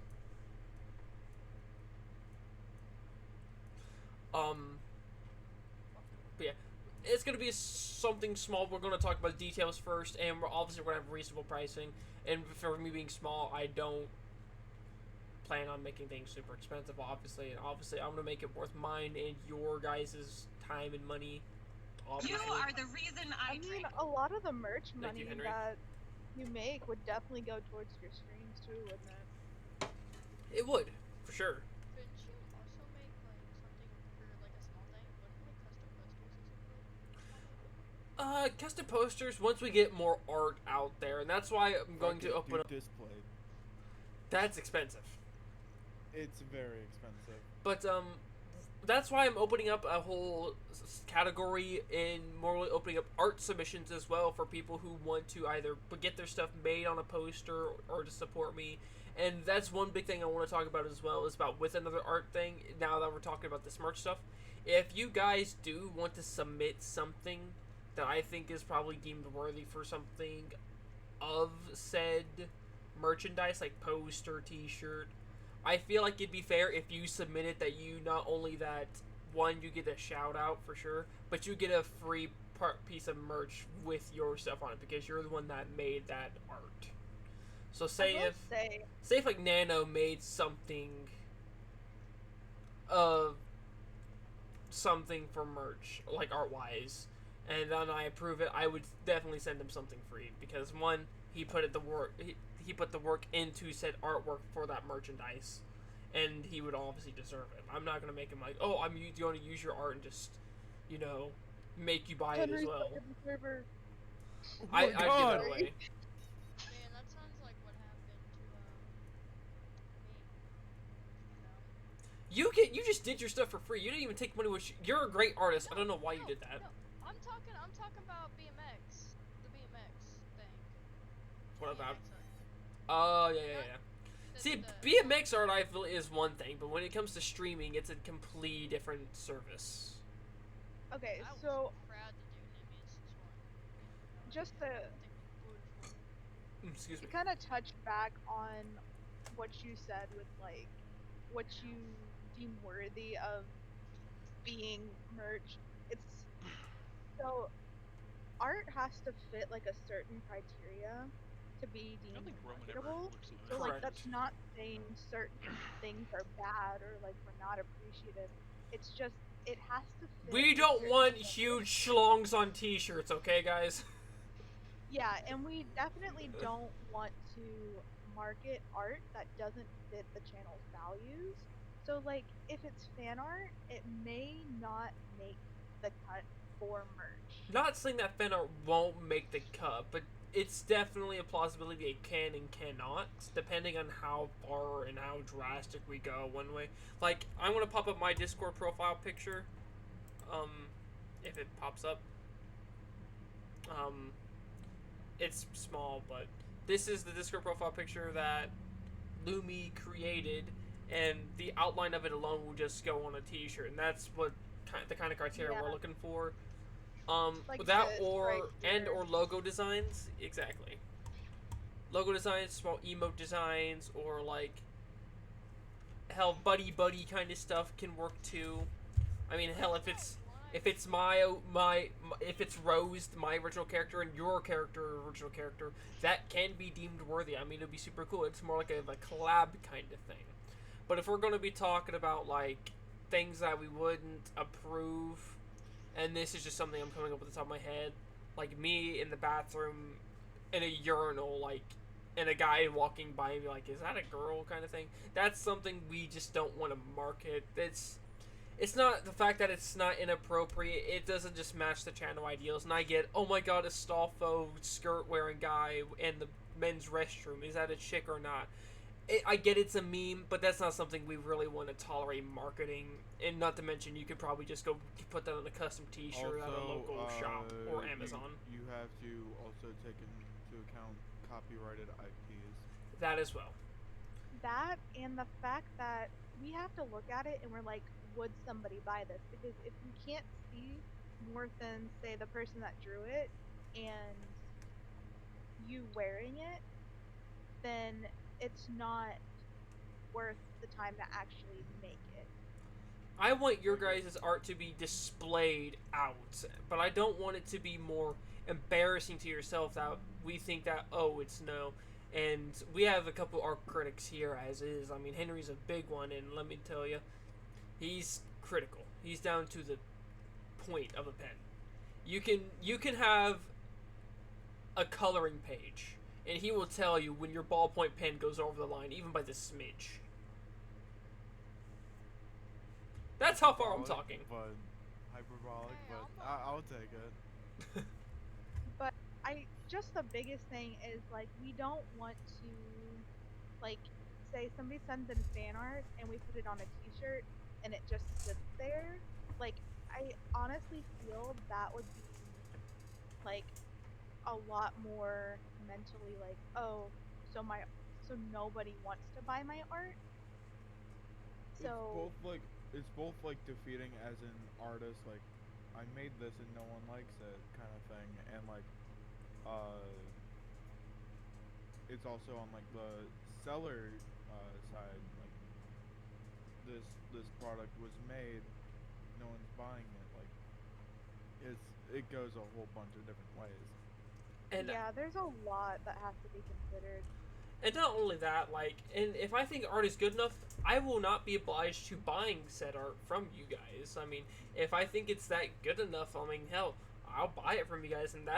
it's gonna be something small. We're gonna talk about details first, and we're obviously gonna have reasonable pricing. And for me being small, I don't plan on making things super expensive, obviously. And obviously, I'm gonna make it worth mine and your guys' time and money. Obviously. You are the reason I I mean, drink. a lot of the merch Thank money you, Henry. that you make would definitely go towards your streams too, wouldn't it? It would, for sure. Couldn't you also make like something for like a small thing? Wouldn't like custom posters or something? Custom posters. Once we get more art out there, and that's why I'm going to open up. display. That's expensive. It's very expensive. But that's why I'm opening up a whole category and more really opening up art submissions as well for people who want to either get their stuff made on a poster or to support me. And that's one big thing I want to talk about as well, is about with another art thing, now that we're talking about this merch stuff. If you guys do want to submit something that I think is probably deemed worthy for something of said merchandise, like poster, t-shirt, I feel like it'd be fair if you submitted that you not only that, one, you get a shout out for sure, but you get a free piece of merch with your stuff on it because you're the one that made that art. So say if like Nano made something something for merch, like art wise, and then I approve it, I would definitely send him something free because one, he put the work into said artwork for that merchandise, and he would obviously deserve it. I'm not gonna make him like, oh, I'm going to use your art and just, make you buy it as well. I'd give it away. Man, that sounds like what happened to me. You just did your stuff for free. You didn't even take money. You're a great artist. I don't know why you did that. No, I'm talking about BMX, the BMX thing. What about? BMX art. Oh yeah. See, BMX art I feel is one thing, but when it comes to streaming, it's a completely different service. Okay, I was so proud to do Nemesis one. just to Excuse me. kind of touch back on what you said with like what you deem worthy of being merch, it's so art has to fit like a certain criteria to be I don't deemed think Roman ever marketable. looks at So it. like Correct. that's not saying certain things are bad or like we're not appreciative. It's just it has to fit. We a don't certain want standard. huge schlongs on t-shirts, okay, guys? Yeah, and we definitely don't want to market art that doesn't fit the channel's values. So, like, if it's fan art, it may not make the cut for merch. Not saying that fan art won't make the cut, but it's definitely a plausibility it can and cannot, depending on how far and how drastic we go one way. Like, I'm gonna pop up my Discord profile picture, if it pops up. It's small, but this is the Discord profile picture that Lumi created, and the outline of it alone will just go on a t-shirt, and that's what the kind of criteria Yeah. we're looking for. Like That this or right here. or logo designs, exactly. Logo designs, small emote designs, or like hell buddy kind of stuff can work too. I mean, hell, if it's if it's Roze, my original character, and your original character, that can be deemed worthy. I mean, it'd be super cool. It's more like a collab kind of thing. But if we're going to be talking about like things that we wouldn't approve, and this is just something I'm coming up with the top of my head, like me in the bathroom in a urinal, like, and a guy walking by and be like, is that a girl kind of thing? That's something we just don't want to market. It's not the fact that it's not inappropriate. It doesn't just match the channel ideals. And I get, oh my god, a Stolfo skirt wearing guy in the men's restroom. Is that a chick or not? I get it's a meme, but that's not something we really want to tolerate marketing. And not to mention, you could probably just go put that on a custom T-shirt at a local shop or Amazon. You have to also take into account copyrighted IPs. That as well. That and the fact that we have to look at it and we're like, would somebody buy this? Because if we can't see more than, say, the person that drew it and you wearing it, then it's not worth the time to actually make it. I want your guys' art to be displayed out, but I don't want it to be more embarrassing to yourself that we think that, oh, it's no. And we have a couple art critics here as is. I mean, Henry's a big one, and let me tell you, he's critical. He's down to the point of a pen. You can have a coloring page, and he will tell you when your ballpoint pen goes over the line, even by the smidge. That's how far I'm talking. But hyperbolic, Hey, but I'll take it. But just the biggest thing is like we don't want to like say somebody sends in fan art and we put it on a t-shirt and it just sits there. Like I honestly feel that would be like a lot more mentally like, oh, so nobody wants to buy my art. So It's both like defeating as an artist, like I made this and no one likes it kind of thing, and like it's also on like the seller side, like this product was made, no one's buying it, like it goes a whole bunch of different ways. And yeah, there's a lot that has to be considered. And not only that, like, and if I think art is good enough, I will not be obliged to buying said art from you guys. I mean, if I think it's that good enough, I mean, hell, I'll buy it from you guys, and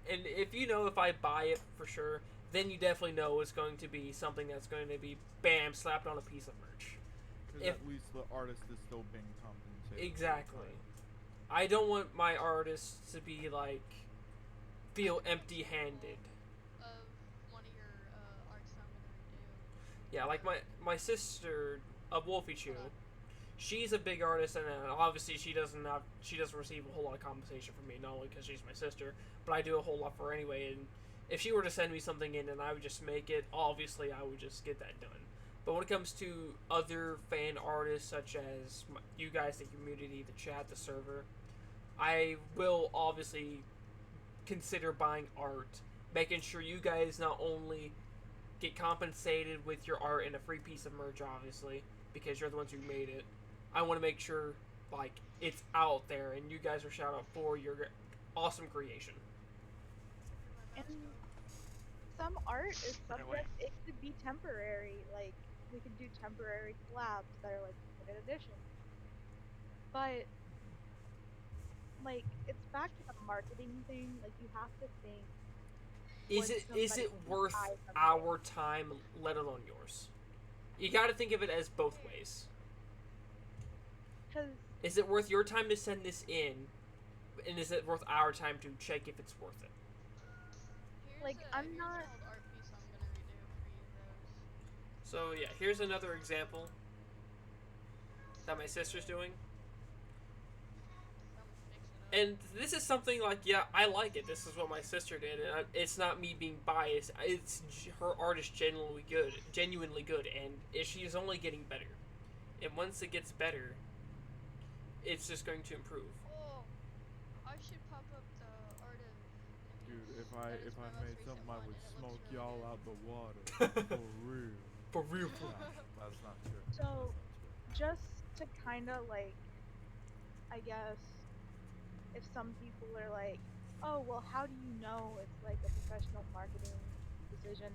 if you know if I buy it for sure, then you definitely know it's going to be something that's going to be, bam, slapped on a piece of merch. Because at least the artist is still being compensated. Exactly. I don't want my artists to be, like, feel empty-handed. Of one of your arts I'm gonna Yeah, like my sister, Wolfie Chew, she's a big artist, and obviously she doesn't receive a whole lot of compensation from me, not only because she's my sister, but I do a whole lot for her anyway. And if she were to send me something in and I would just make it, obviously I would just get that done. But when it comes to other fan artists, such as you guys, the community, the chat, the server, I will obviously consider buying art, making sure you guys not only get compensated with your art and a free piece of merch, obviously, because you're the ones who made it. I want to make sure, like, it's out there and you guys are shout out for your awesome creation. And some art is subject, it could be temporary, like we could do temporary collabs that are like limited edition. But like it's back to the marketing thing, like you have to think, Is it worth our time, let alone yours? You got to think of it as both ways. because Is it worth your time to send this in, and is it worth our time to check if it's worth it? Like, I'm not- Here's an old art piece I'm gonna redo for you, Rose. So yeah, here's another example that my sister's doing. And this is something like, yeah, I like it. This is what my sister did, and it's not me being biased. Her art is genuinely good, and she's only getting better. And once it gets better, it's just going to improve. Oh, I should pop up the art of. Dude, if That I is my most made recent something, I one, would and it smoke looks really y'all good. out the water. For real. For real. That's not true. So, just to kind of like, I guess, if some people are like, oh, well, how do you know it's like a professional marketing decision?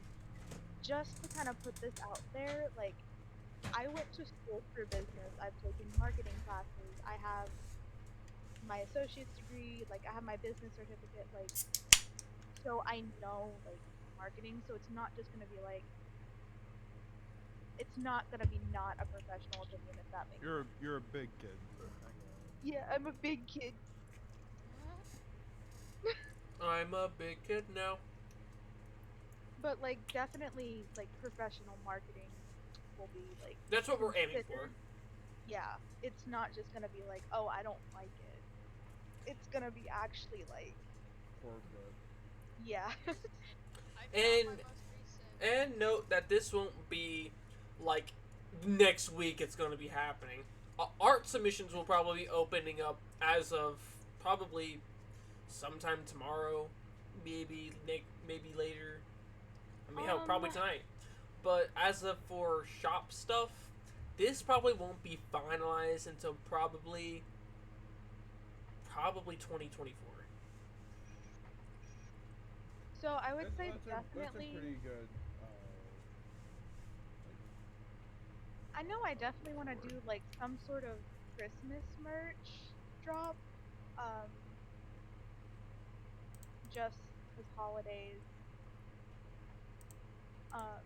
Just to kind of put this out there, like, I went to school for business. I've taken marketing classes. I have my associate's degree. Like, I have my business certificate. Like, so I know, like, marketing. So it's not just going to be like, it's not going to be not a professional opinion, if that makes sense. You're a big kid. Yeah, I'm a big kid. I'm a big kid now. But like definitely like professional marketing will be like That's what we're aiming for. considered. Yeah, it's not just gonna be like, oh, I don't like it. It's gonna be actually like, Corporate. yeah. I found And- my most recent. And note that this won't be like next week. It's going to be happening. Art submissions will probably be opening up as of probably sometime tomorrow, maybe later. I mean, hell, probably tonight. But as of for shop stuff, this probably won't be finalized until probably 2024. So I would say That's a definitely. pretty good. I know I definitely want to do like some sort of Christmas merch drop. Um, just because holidays. Um,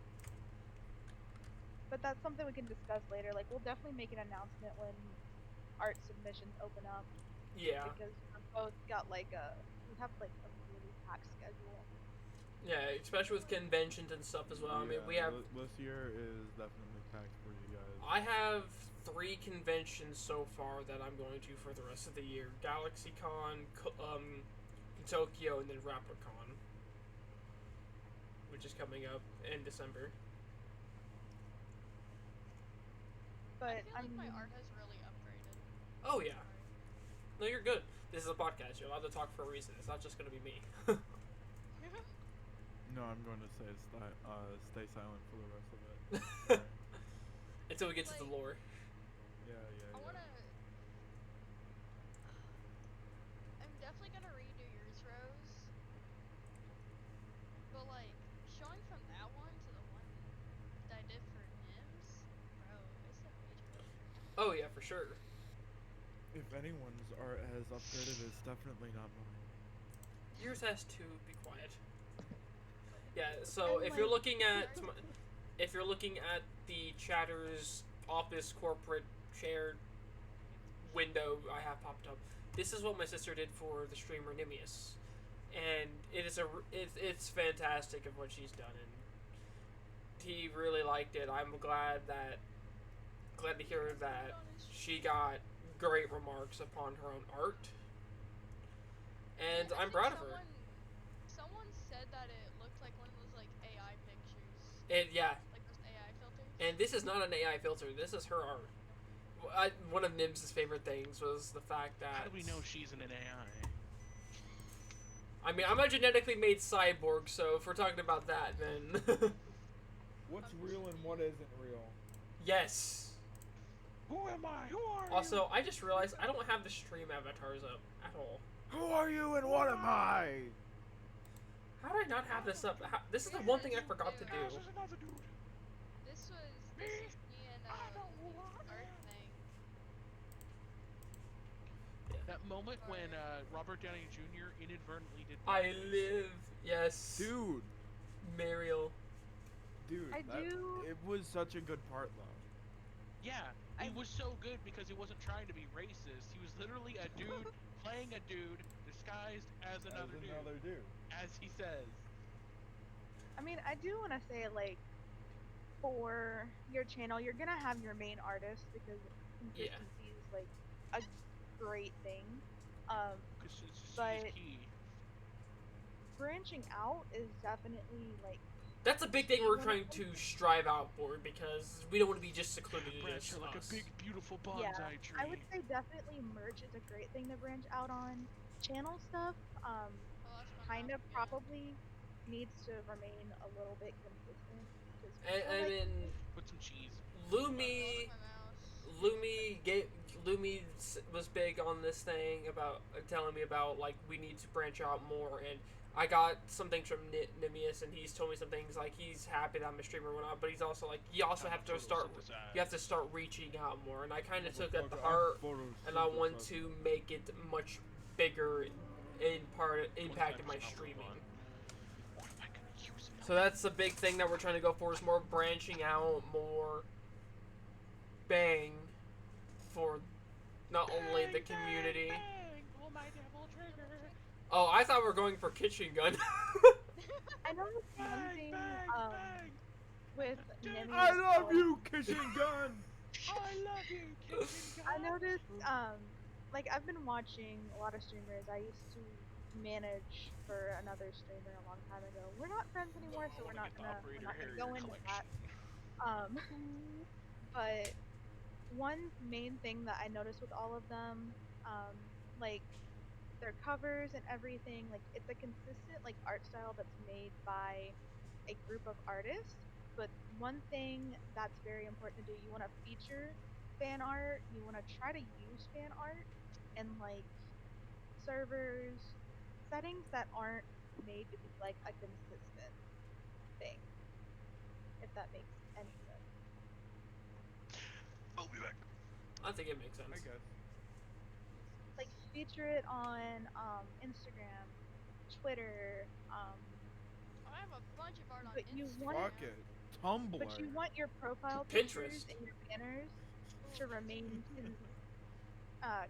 but that's something we can discuss later. Like we'll definitely make an announcement when art submissions open up Yeah. because we've both got like we have like a really packed schedule. Yeah, especially with conventions and stuff as well. I mean, we have. This year is definitely packed for you guys. I have 3 conventions so far that I'm going to for the rest of the year: GalaxyCon, Tokyo, and then RapperCon, which is coming up in December. But I feel like my art has really upgraded. Oh yeah. No, you're good. This is a podcast. You're allowed to talk for a reason. It's not just going to be me. No, I'm going to say stay silent for the rest of it. Until we get to the lore. Yeah. I wanna. I'm definitely gonna redo yours, Rose. But like, showing from that one to the one that I did for Nims, bro, it's a major upgrade. Oh yeah, for sure. If anyone's art has upgraded, it's definitely not mine. Yours has to be quiet. Yeah. So And, if you're like, looking at the Chatter's office corporate shared window I have popped up, this is what my sister did for the streamer Nimius, and it's fantastic of what she's done, and he really liked it. I'm glad to hear that she got great remarks upon her own art, and I I'm think proud of her. Someone said that it looked like one of those like AI pictures, And yeah, like those AI filters. and this is not an AI filter. This is her art. One of Nim's favorite things was the fact that. How do we know she's an AI? I mean, I'm a genetically made cyborg, so if we're talking about that, then. What's real and what isn't real? Yes. Who am I? Who are Also, I just realized I don't have the stream avatars up at all. Who are you and what am I? How did I not have this up? This is the one thing I forgot to you? do. There's another dude. This is me and art thing. That moment when Robert Downey Jr. inadvertently did. I blackface. live. Yes. Dude, Mariel. It was such a good part though. Yeah, it was so good because he wasn't trying to be racist. He was literally a dude playing a dude disguised as another dude. As he says. I mean, I do want to say like for your channel, you're gonna have your main artist because consistency is like a great thing. But Key. branching out is definitely like That's a big thing we're trying to strive out for because we don't want to be just secluded to Branch just like us. a big, beautiful bonsai tree. I would say definitely merch is a great thing to branch out on. Channel stuff, Well, that's my kind of mouth, yeah. probably needs to remain a little bit consistent. 'Cause And people, like, Put some cheese. Lumi, My mouse. Lumi was big on this thing about telling me about like we need to branch out more, and I got some things from Nimius, and he's told me some things like he's happy that I'm a streamer or whatnot, but he's also like you also have to start reaching out more, and I kind of took that to heart, and I want to make it much bigger in impact of my streaming. What am I gonna use it? So that's the big thing that we're trying to go for is more branching out, more bang for not only the community. Bang, pull my devil trigger. Oh, I thought we were going for kitchen gun. I noticed one Bang, thing bang, bang. with Dude, Nemi. I love you, kitchen gun. I love you, kitchen I gun. noticed, like I've been watching a lot of streamers. I used to manage for another streamer a long time ago. We're not friends anymore, so we're not gonna go into that. But one main thing that I noticed with all of them, like their covers and everything, like it's a consistent like art style that's made by a group of artists. but one thing that's very important to do, you want to feature fan art, you want to try to use fan art in like servers, settings that aren't made to be like a consistent thing, if that makes any sense. I'll be back. I think it makes sense. I guess. Like feature it on Instagram, Twitter, I have a bunch of art on but you Instagram. want Fuck it. Tumblr. but you want your profile Pinterest. pictures and your banners to remain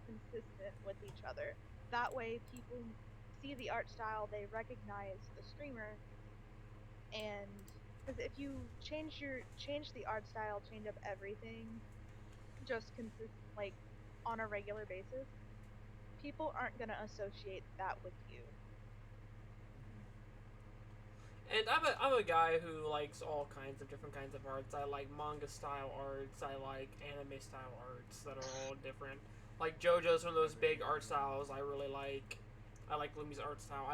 consistent with each other. That way, people see the art style, they recognize the streamer, and because if you change the art style, change up everything, just like on a regular basis, people aren't gonna associate that with you. And I'm a guy who likes all kinds of different kinds of arts. I like manga style arts. I like anime style arts that are all different. Like JoJo's one of those big art styles I really like. I like Lumi's art style.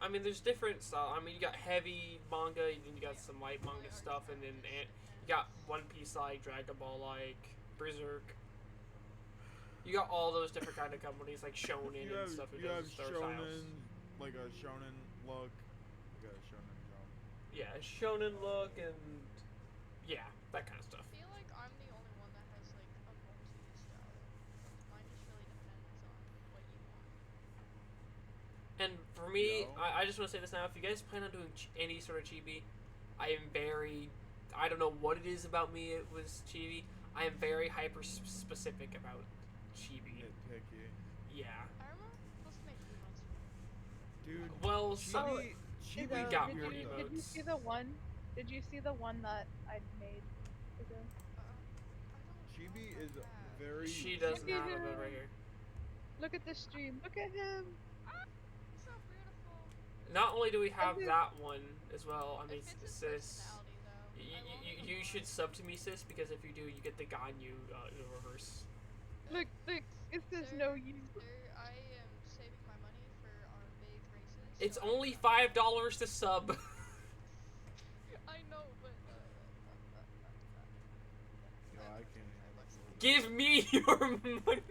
I mean, there's different style. I mean, you got heavy manga, and then you got some light manga stuff, and then you got One Piece like, Dragon Ball like, Berserk. You got all those different kind of companies like Shonen and stuff. You have their shonen, styles. like a shonen look, like a shonen jump. Yeah, shonen look and yeah, that kind of stuff. I feel like I'm the only one that has like a multi-style. Mine just really depends on what you want. And for me, No. I just want to say this now. If you guys plan on doing any sort of chibi, I am very, I don't know what it is about me it was chibi. I am very hyper specific about chibi. Nitpicky. Yeah. I remember supposed to make 3 months from Dude, Well, chibi, Did, chibi got did, more you, emotes. did you see the one? Did you see the one that I made? Ago? Chibi is very. She does Chibi not have do. it right here. Look at this stream. Look at him. So beautiful. Not only do we have Okay. that one as well, I mean, It fits his sis, personality, though. I love you it. should sub to me, sis, because if you do, you get the Ganyu in reverse. Look, it says Sir, no you. sir, I am saving my money for our big races. It's so only I'm $5 to sub. I know, but Yo, I can't handle it. Give me your money.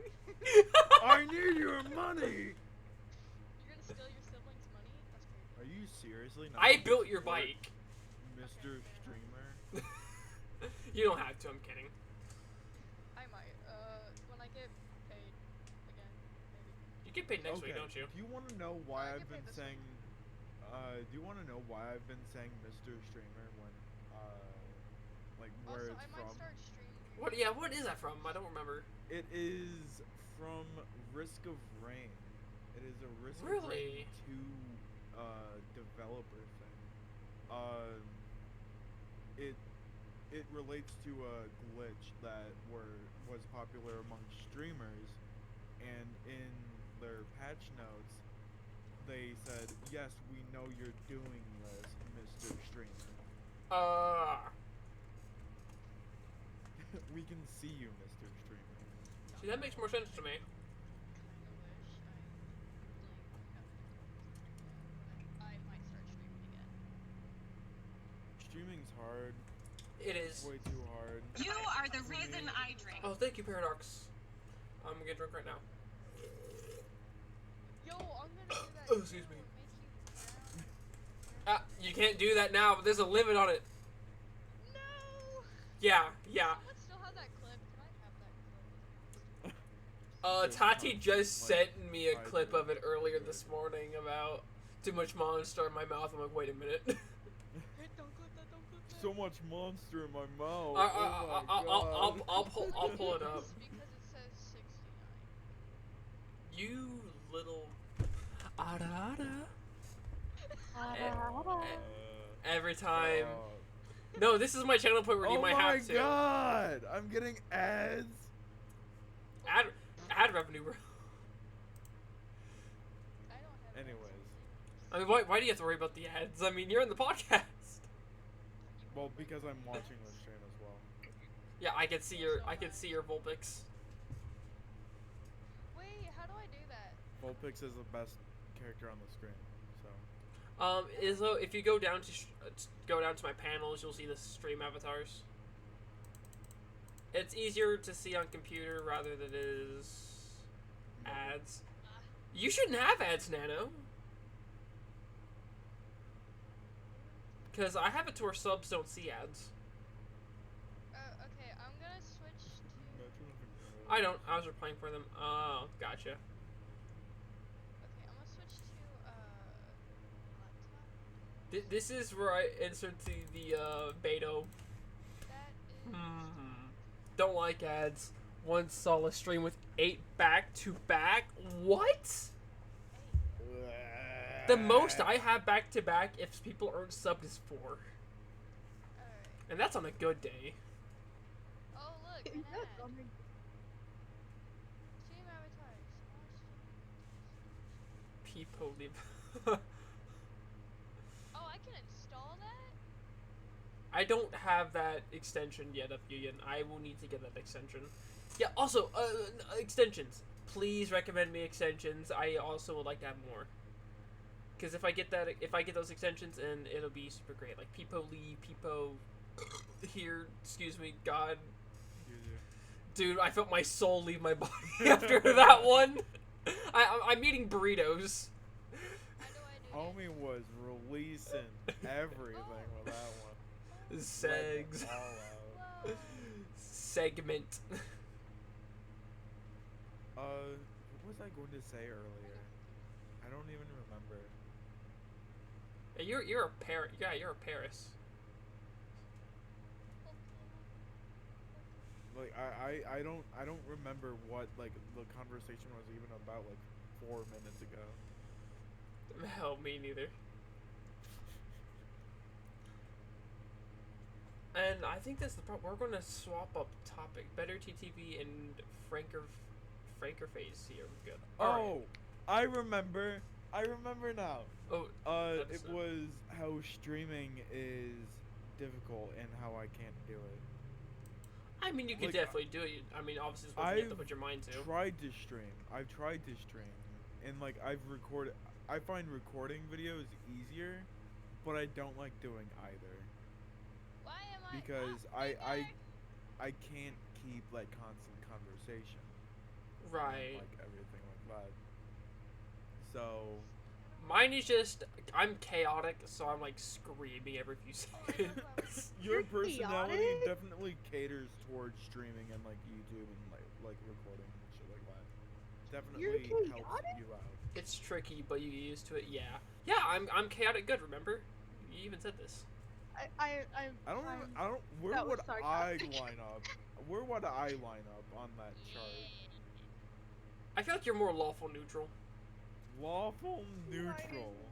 I need your money. you're gonna steal your siblings' money? That's crazy. Are you seriously not? I gonna built your support bike. Mr. Streamer. You don't have to. I'm kidding. I might. When I get paid again, maybe. You get paid next week, don't you? Do you want to know why I I've get paid been this saying? Do you want to know why I've been saying Mr. Streamer when, like where Also, it's I might from? start streaming. What? Yeah. What is that from? I don't remember. It is from Risk of Rain. It is a Risk of Really? Rain 2 developer thing. It relates to a glitch that was popular among streamers, and in their patch notes, they said, "Yes, we know you're doing this, Mr. Streamer. We can see you, Mr. Streamer." See, that makes more sense to me. I might start streaming again. Streaming's hard. It is. Way too hard. You are the reason I drink. Oh, thank you, Paradox. I'm gonna get drunk right now. Yo, I'm gonna do that. Oh, excuse too. me. Make you drown. You can't do that now, but there's a limit on it. No! Yeah. Someone still has that clip. Can I have that clip? Tati just Like, sent me a I clip do. of it earlier this morning about too much monster in my mouth. I'm like, wait a minute. Hey, don't clip that, don't clip that. So much monster in my mouth. I'll pull it up. It's because it says 69. You little. Ara. Every time. No, this is my channel point where you might have to. Oh my god! I'm getting ads. Ad revenue, bro. I don't have Anyways. I mean, why do you have to worry about the ads? I mean, you're in the podcast. Well, because I'm watching the stream as well. Yeah, I can see your Vulpix. Wait, how do I do that? Vulpix is the best character on the screen, so. Izzo, if you go down to my panels, you'll see the stream avatars. It's easier to see on computer rather than it is ads. You shouldn't have ads, Nano. Because I have it to where subs don't see ads. Okay, I'm gonna switch to. I don't. I was replaying for them. Oh, gotcha. Okay, I'm gonna switch to laptop. This is where I insert the Beto. That is. Don't like ads. Once saw a stream with 8 back-to-back. What? The most I have back-to-back if people aren't subbed is 4. Alright. And that's on a good day. Oh look, an ad. Stream avatars. People leave. Oh, I can install that? I don't have that extension yet up Yuyan. I will need to get that extension. Yeah, also, extensions. Please recommend me extensions. I also would like to have more. Because if I get those extensions, and it'll be super great. Like Peepo Lee, Peepo here, excuse me, God. Dude, I felt my soul leave my body after that one. I'm eating burritos. How do I do Homie was releasing everything with that one. Segs. All it? out. Whoa. Segment. What was I going to say earlier? I don't even remember. You're a Paris. Yeah, you're a Paris. Like I don't remember what like the conversation was even about like 4 minutes ago. Hell, me neither. And I think that's the problem. We're going to swap up topic. Better TTV and Franker phase here. Good. Oh, I remember now. Oh, It was how streaming is difficult and how I can't do it. I mean, you can like, definitely do it. I mean, obviously, it's what you have to put your mind to. I've tried to stream, and like I find recording videos easier, but I don't like doing either. Why am I Because not I can't keep like constant conversation. Right. And, like everything like that. So Mine is just, I'm chaotic, so I'm like screaming every few seconds. your You're personality chaotic? definitely caters towards streaming and like YouTube and like recording and shit like that. Definitely helps chaotic? you out. It's tricky, but you get used to it. Yeah. Yeah, I'm chaotic good. Remember? You even said this. I don't. Where that was would I sarcastic. line up? Where would I line up on that chart? I feel like you're more lawful neutral. Lawful neutral. Why are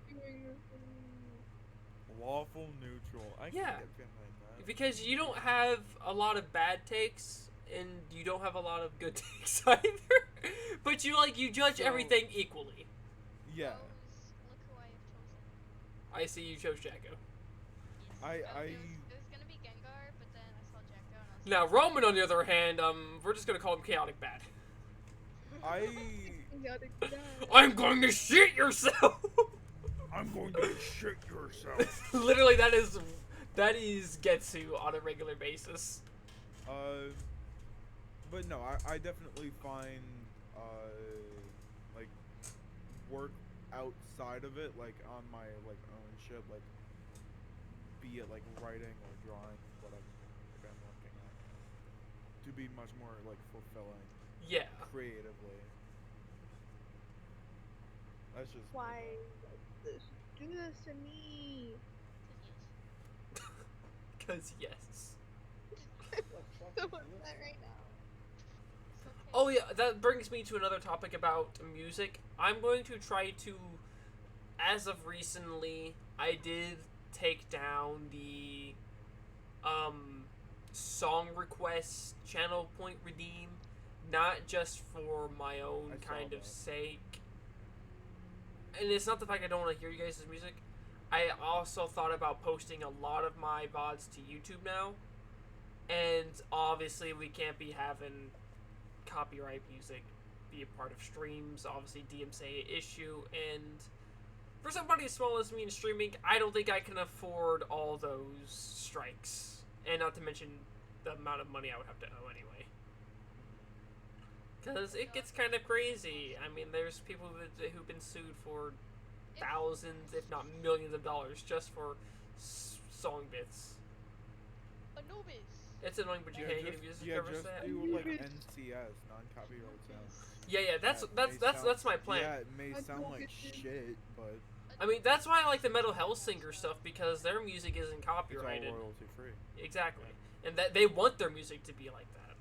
you doing this to me? Lawful neutral. I can Yeah. get behind that. Because you don't have a lot of bad takes, and you don't have a lot of good takes either. But you judge So- everything equally. Yeah. Look who I have chosen. I see you chose Jacko. I It was gonna be Gengar, but then I saw Jacko and I was Now Roman, on the other hand, we're just gonna call him chaotic bad. I Chaotic bad. I'm going to shit yourself. I'm going to shit yourself. Literally, that is Getsu on a regular basis. But no, I definitely find like work outside of it, like on my like own shit, like be it like writing or drawing, whatever like I'm working on, to be much more like fulfilling Yeah. creatively. That's just me, Why though. do this to me? Cause yes. So upset right now. Oh yeah, that brings me to another topic about music. I'm going to try to, as of recently, I did take down the song request channel point redeem, not just for my own I saw kind of that. sake. And it's not the fact I don't want to hear you guys' music. I also thought about posting a lot of my VODs to YouTube now. And obviously we can't be having copyright music be a part of streams. Obviously DMCA issue, and for somebody as small as me in streaming, I don't think I can afford all those strikes, and not to mention the amount of money I would have to owe anyway. Because it gets kind of crazy. I mean, there's people who've been sued for thousands, if not millions of dollars just for song bits. Anubis. It's annoying, but you can't get music covers that. Yeah, just do like NCS, non-copyright sounds. Yeah, that's my plan. Yeah, it may sound like shit, but I mean, that's why I like the Metal Hellsinger stuff, because their music isn't copyrighted. it's all royalty free. Exactly. And that they want their music to be like that.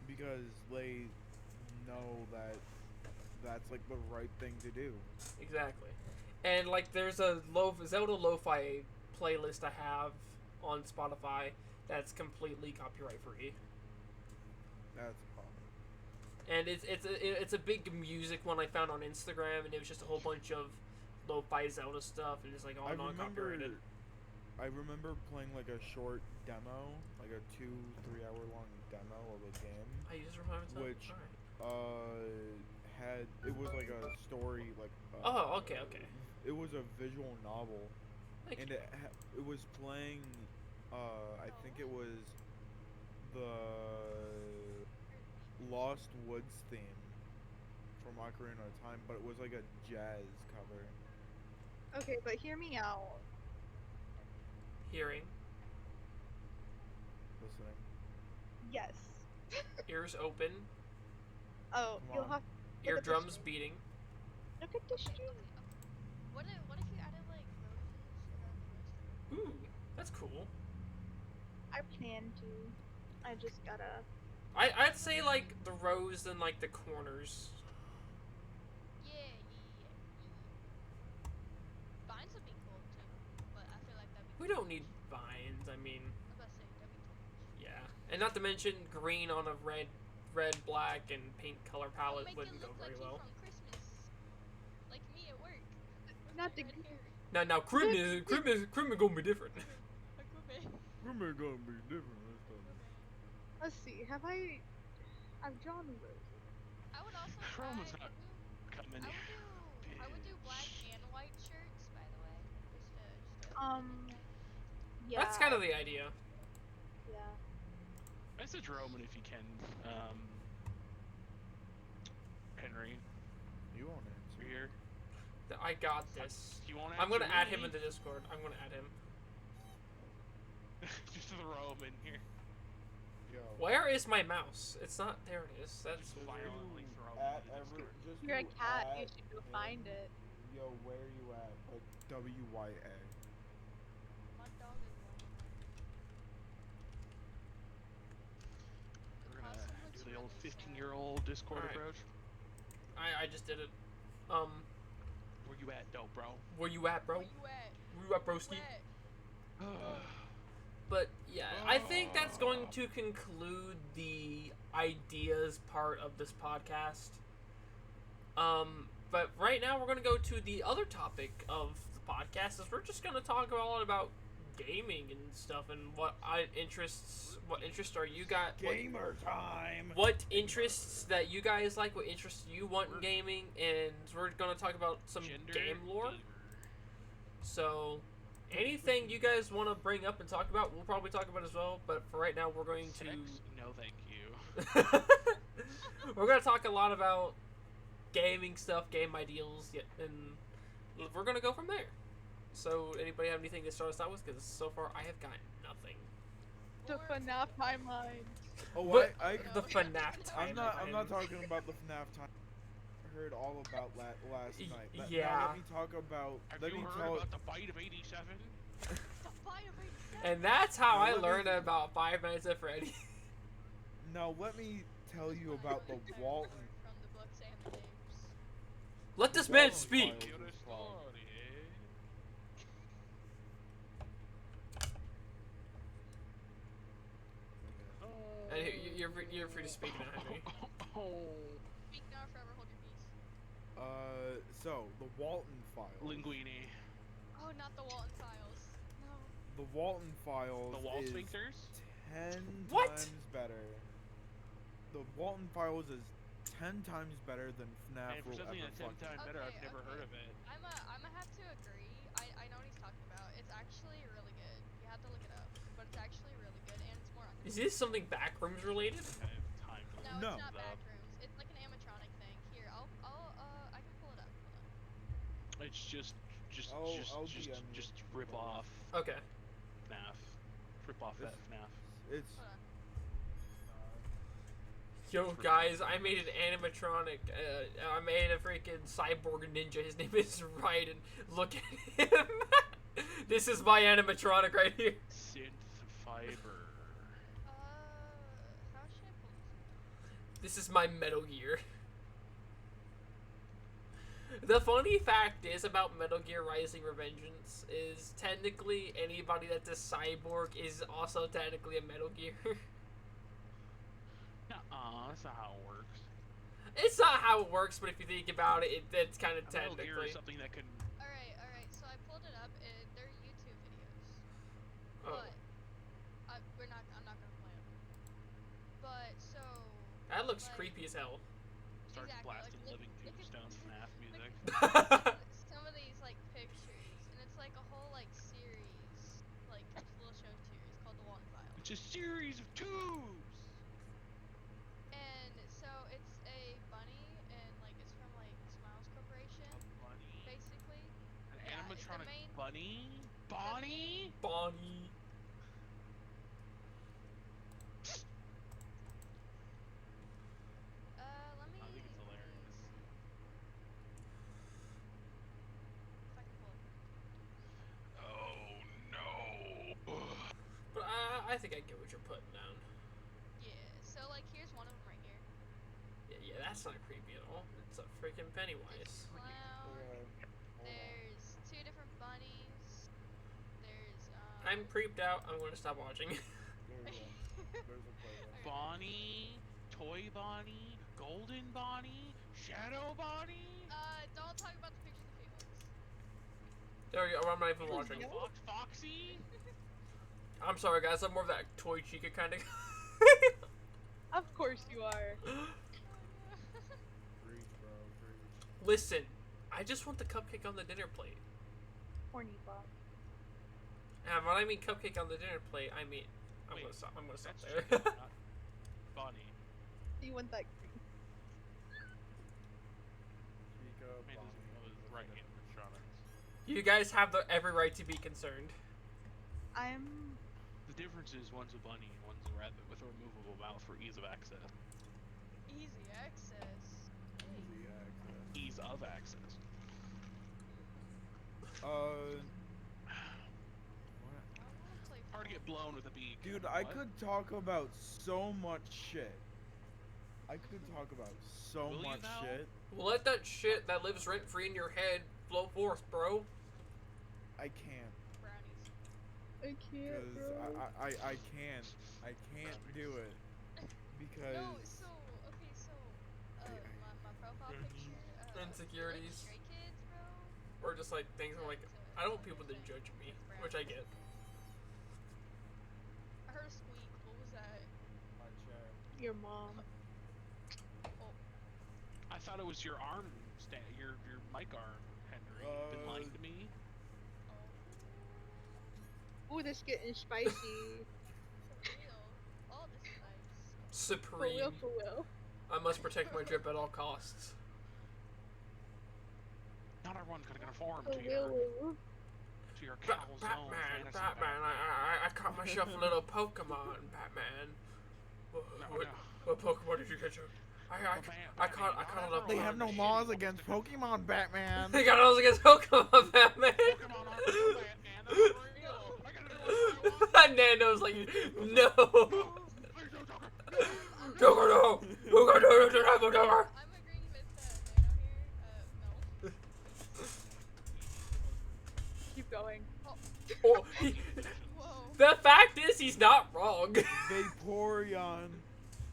Because they know that that's like the right thing to do. Exactly. And like there's a Zelda lo-fi playlist I have on Spotify that's completely copyright free. That's a problem. And it's a big music one I found on Instagram, and it was just a whole bunch of lo-fi Zelda stuff, and it's like all non-copyrighted. I remember playing like a short demo, like a 2-3 hour long demo of a game. I just remember that. Which it was like a story, like okay. It was a visual novel, Thank and you. it was playing. I think it was the Lost Woods theme from Ocarina of Time, but it was like a jazz cover. Okay, but hear me out. Hearing, Listening. Yes. ears open, Oh, Come you'll on. have to eardrums beating. look at the stream. What if you added like roses around the rest of it? Ooh, that's cool. I plan to. I just gotta. I'd say like the rows and like the corners. Yeah. Vines would be cool too, but I feel like that'd be. We don't need vines. I mean, I was about to say that'd be too much. yeah, and not to mention green on a red, black, and pink color palette Make wouldn't it go look very like well. From Christmas, like me at work. with Not my the red hair. Now, Christmas gonna be different. Like with me. We're gonna be different this time. Let's see. I've drawn roses. I would also. Chroma's add- not coming. I would do black and white shirts, by the way. Just to Yeah. That's kind of the idea. Yeah. Message Roman if you can. Henry, You won't you're answer. here. I got this. You won't I'm gonna answer add him me? into Discord. I'm gonna add him. Just throw him in here. Yo. Where is my mouse? It's not. There it is. That's. Just violently throw him At into every, Discord. just You're a do cat. You at should go him. find it. Yo, where you at? Like WYA. My dog is lying. We're gonna do the old 15-year-old Discord Alright. approach. I just did it. Where you at, dope, bro? Where you at, bro? Where you at? Where you at, broski? Where? But yeah, I think that's going to conclude the ideas part of this podcast. But right now we're going to go to the other topic of the podcast. Is we're just going to talk a lot about gaming and stuff, and what interests are you got? Gamer time. What interests that you guys like? What interests you want in gaming? And we're going to talk about some Gender game lore. gamer. So, anything you guys want to bring up and talk about, we'll probably talk about as well. But for right now, we're going Sex? No, thank you. to we're going to talk a lot about gaming stuff, game ideals, and we're going to go from there. So, anybody have anything to start us out with? Because so far, I have got nothing. The FNAF timeline. Oh, But I the FNAF I'm not timeline. talking about the FNAF time. I heard all about last night. Now yeah. let me talk about. Have Let you me heard tell. about the bite of 87? The fire rate is And that's how Now I let me- learned about Five Nights at Freddy's. Now let me tell you about the Walton. From the books and the games. Let this The man Walton speak. Files. Get a story. And you're free to speak now, Henry. Speak now or forever hold your peace. So the Walton Files. Linguini. Oh, not the Walton Files. No. The Walton Files The wall is sphincters? 10 What? times better. The Walton Files is 10 times better than FNAF And for will something ever that's 10 fucking. times better, I've Okay, never heard of it. I'm a have to agree. I know what he's talking about. It's actually really good. You have to look it up, but it's actually really good and it's more Is underrated. this something backrooms related? I have time to No, look No. it's not it up. backrooms. It's like an animatronic thing. Here, I can pull it up. Hold on. It's just I'll DM you. rip off Okay. FNAF. Rip off that It's- FNAF. It's Hold on. Yo, guys, I made an animatronic. I made a freaking cyborg ninja. His name is Raiden. Look at him. This is my animatronic right here. Synth fiber. How should I pull this? This is my Metal Gear. The funny fact is about Metal Gear Rising Revengeance is technically anybody that's a cyborg is also technically a Metal Gear. Nuh-uh, that's not how it works. It's not how it works, but if you think about it, it's kind of A Metal Gear technically. is something that can. Alright. So I pulled it up. They're YouTube videos. Oh, But I'm not gonna play them. But so. that looks like, creepy as hell. Starts Exactly, blasting like, Living look at- Tombstones FNAF music. Some of these like pictures, and it's like a whole like series, like little show series called The Walton Files. It's a series of tubes. And so it's a bunny, and like it's from like Smiles Corporation, A bunny. basically. An Yeah, it's the animatronic main- bunny. Bonnie. Bonnie. Let me. I think it's hilarious. If I can pull it. Oh no. But I think I get what you're putting down. Yeah. So like here's one of them right here. Yeah, that's not creepy at all. It's a freaking Pennywise. Clown. hold on. There's two different bunnies. There's I'm creeped out. I'm going to stop watching. There we go. There's a playlist. Bonnie, Toy Bonnie, Golden Bonnie, Shadow Bonnie. Don't talk about the pictures of females. There we go. I'm not even watching. Foxy. I'm sorry, guys. I'm more of that toy chica kind of. Of course you are. Preach, bro. Preach. Listen, I just want the cupcake on the dinner plate. Horny box. And when I mean cupcake on the dinner plate, I mean I'm Wait, gonna stop. I'm gonna stop That's there. Chica, not Bonnie. You want that cream. Chica, Man doesn't Bonnie, know his looking right at animatronics. You guys have every right to be concerned. I'm. The difference is one's a bunny and one's a rabbit with a removable mouth for ease of access. Easy access. Easy access. Ease of access. What? I wanna play Hard to get blown with a beak. Dude, I What? could talk about so much shit. I could talk about so Will you much now? shit. Let that shit that lives rent free in your head flow forth, bro. I can't. brownies. I can't, Because bro. I can't. I can't do it. Because. No, so okay, so my profile picture. Insecurities. Like Stray Kids, bro. Or just like things I'm like, I don't want people to judge me, which I get. I heard a squeak. What was that? My chair. Your mom. Oh, I thought it was your arm, your mic arm, Henry. You've been lying to me. Ooh, this getting spicy. for real. Oh, this is nice. For real, Supreme. for real. I must protect my drip at all costs. Not everyone's gonna conform For to real, your calzone Batman, fantasy Batman, I caught myself a little Pokemon, Batman. What Pokemon did you catch? I caught a little. They have no laws against Pokemon, Batman. They got laws against Pokemon, Batman. Pokemon aren't real, Batman. They're not real. I gotta do what I want. Nando's like, no. Please don't talk. Joker, no. You got to do it, Joker. I'm agreeing with Nano here. No. Keep going. Oh, Whoa. the fact is, he's not wrong. Vaporeon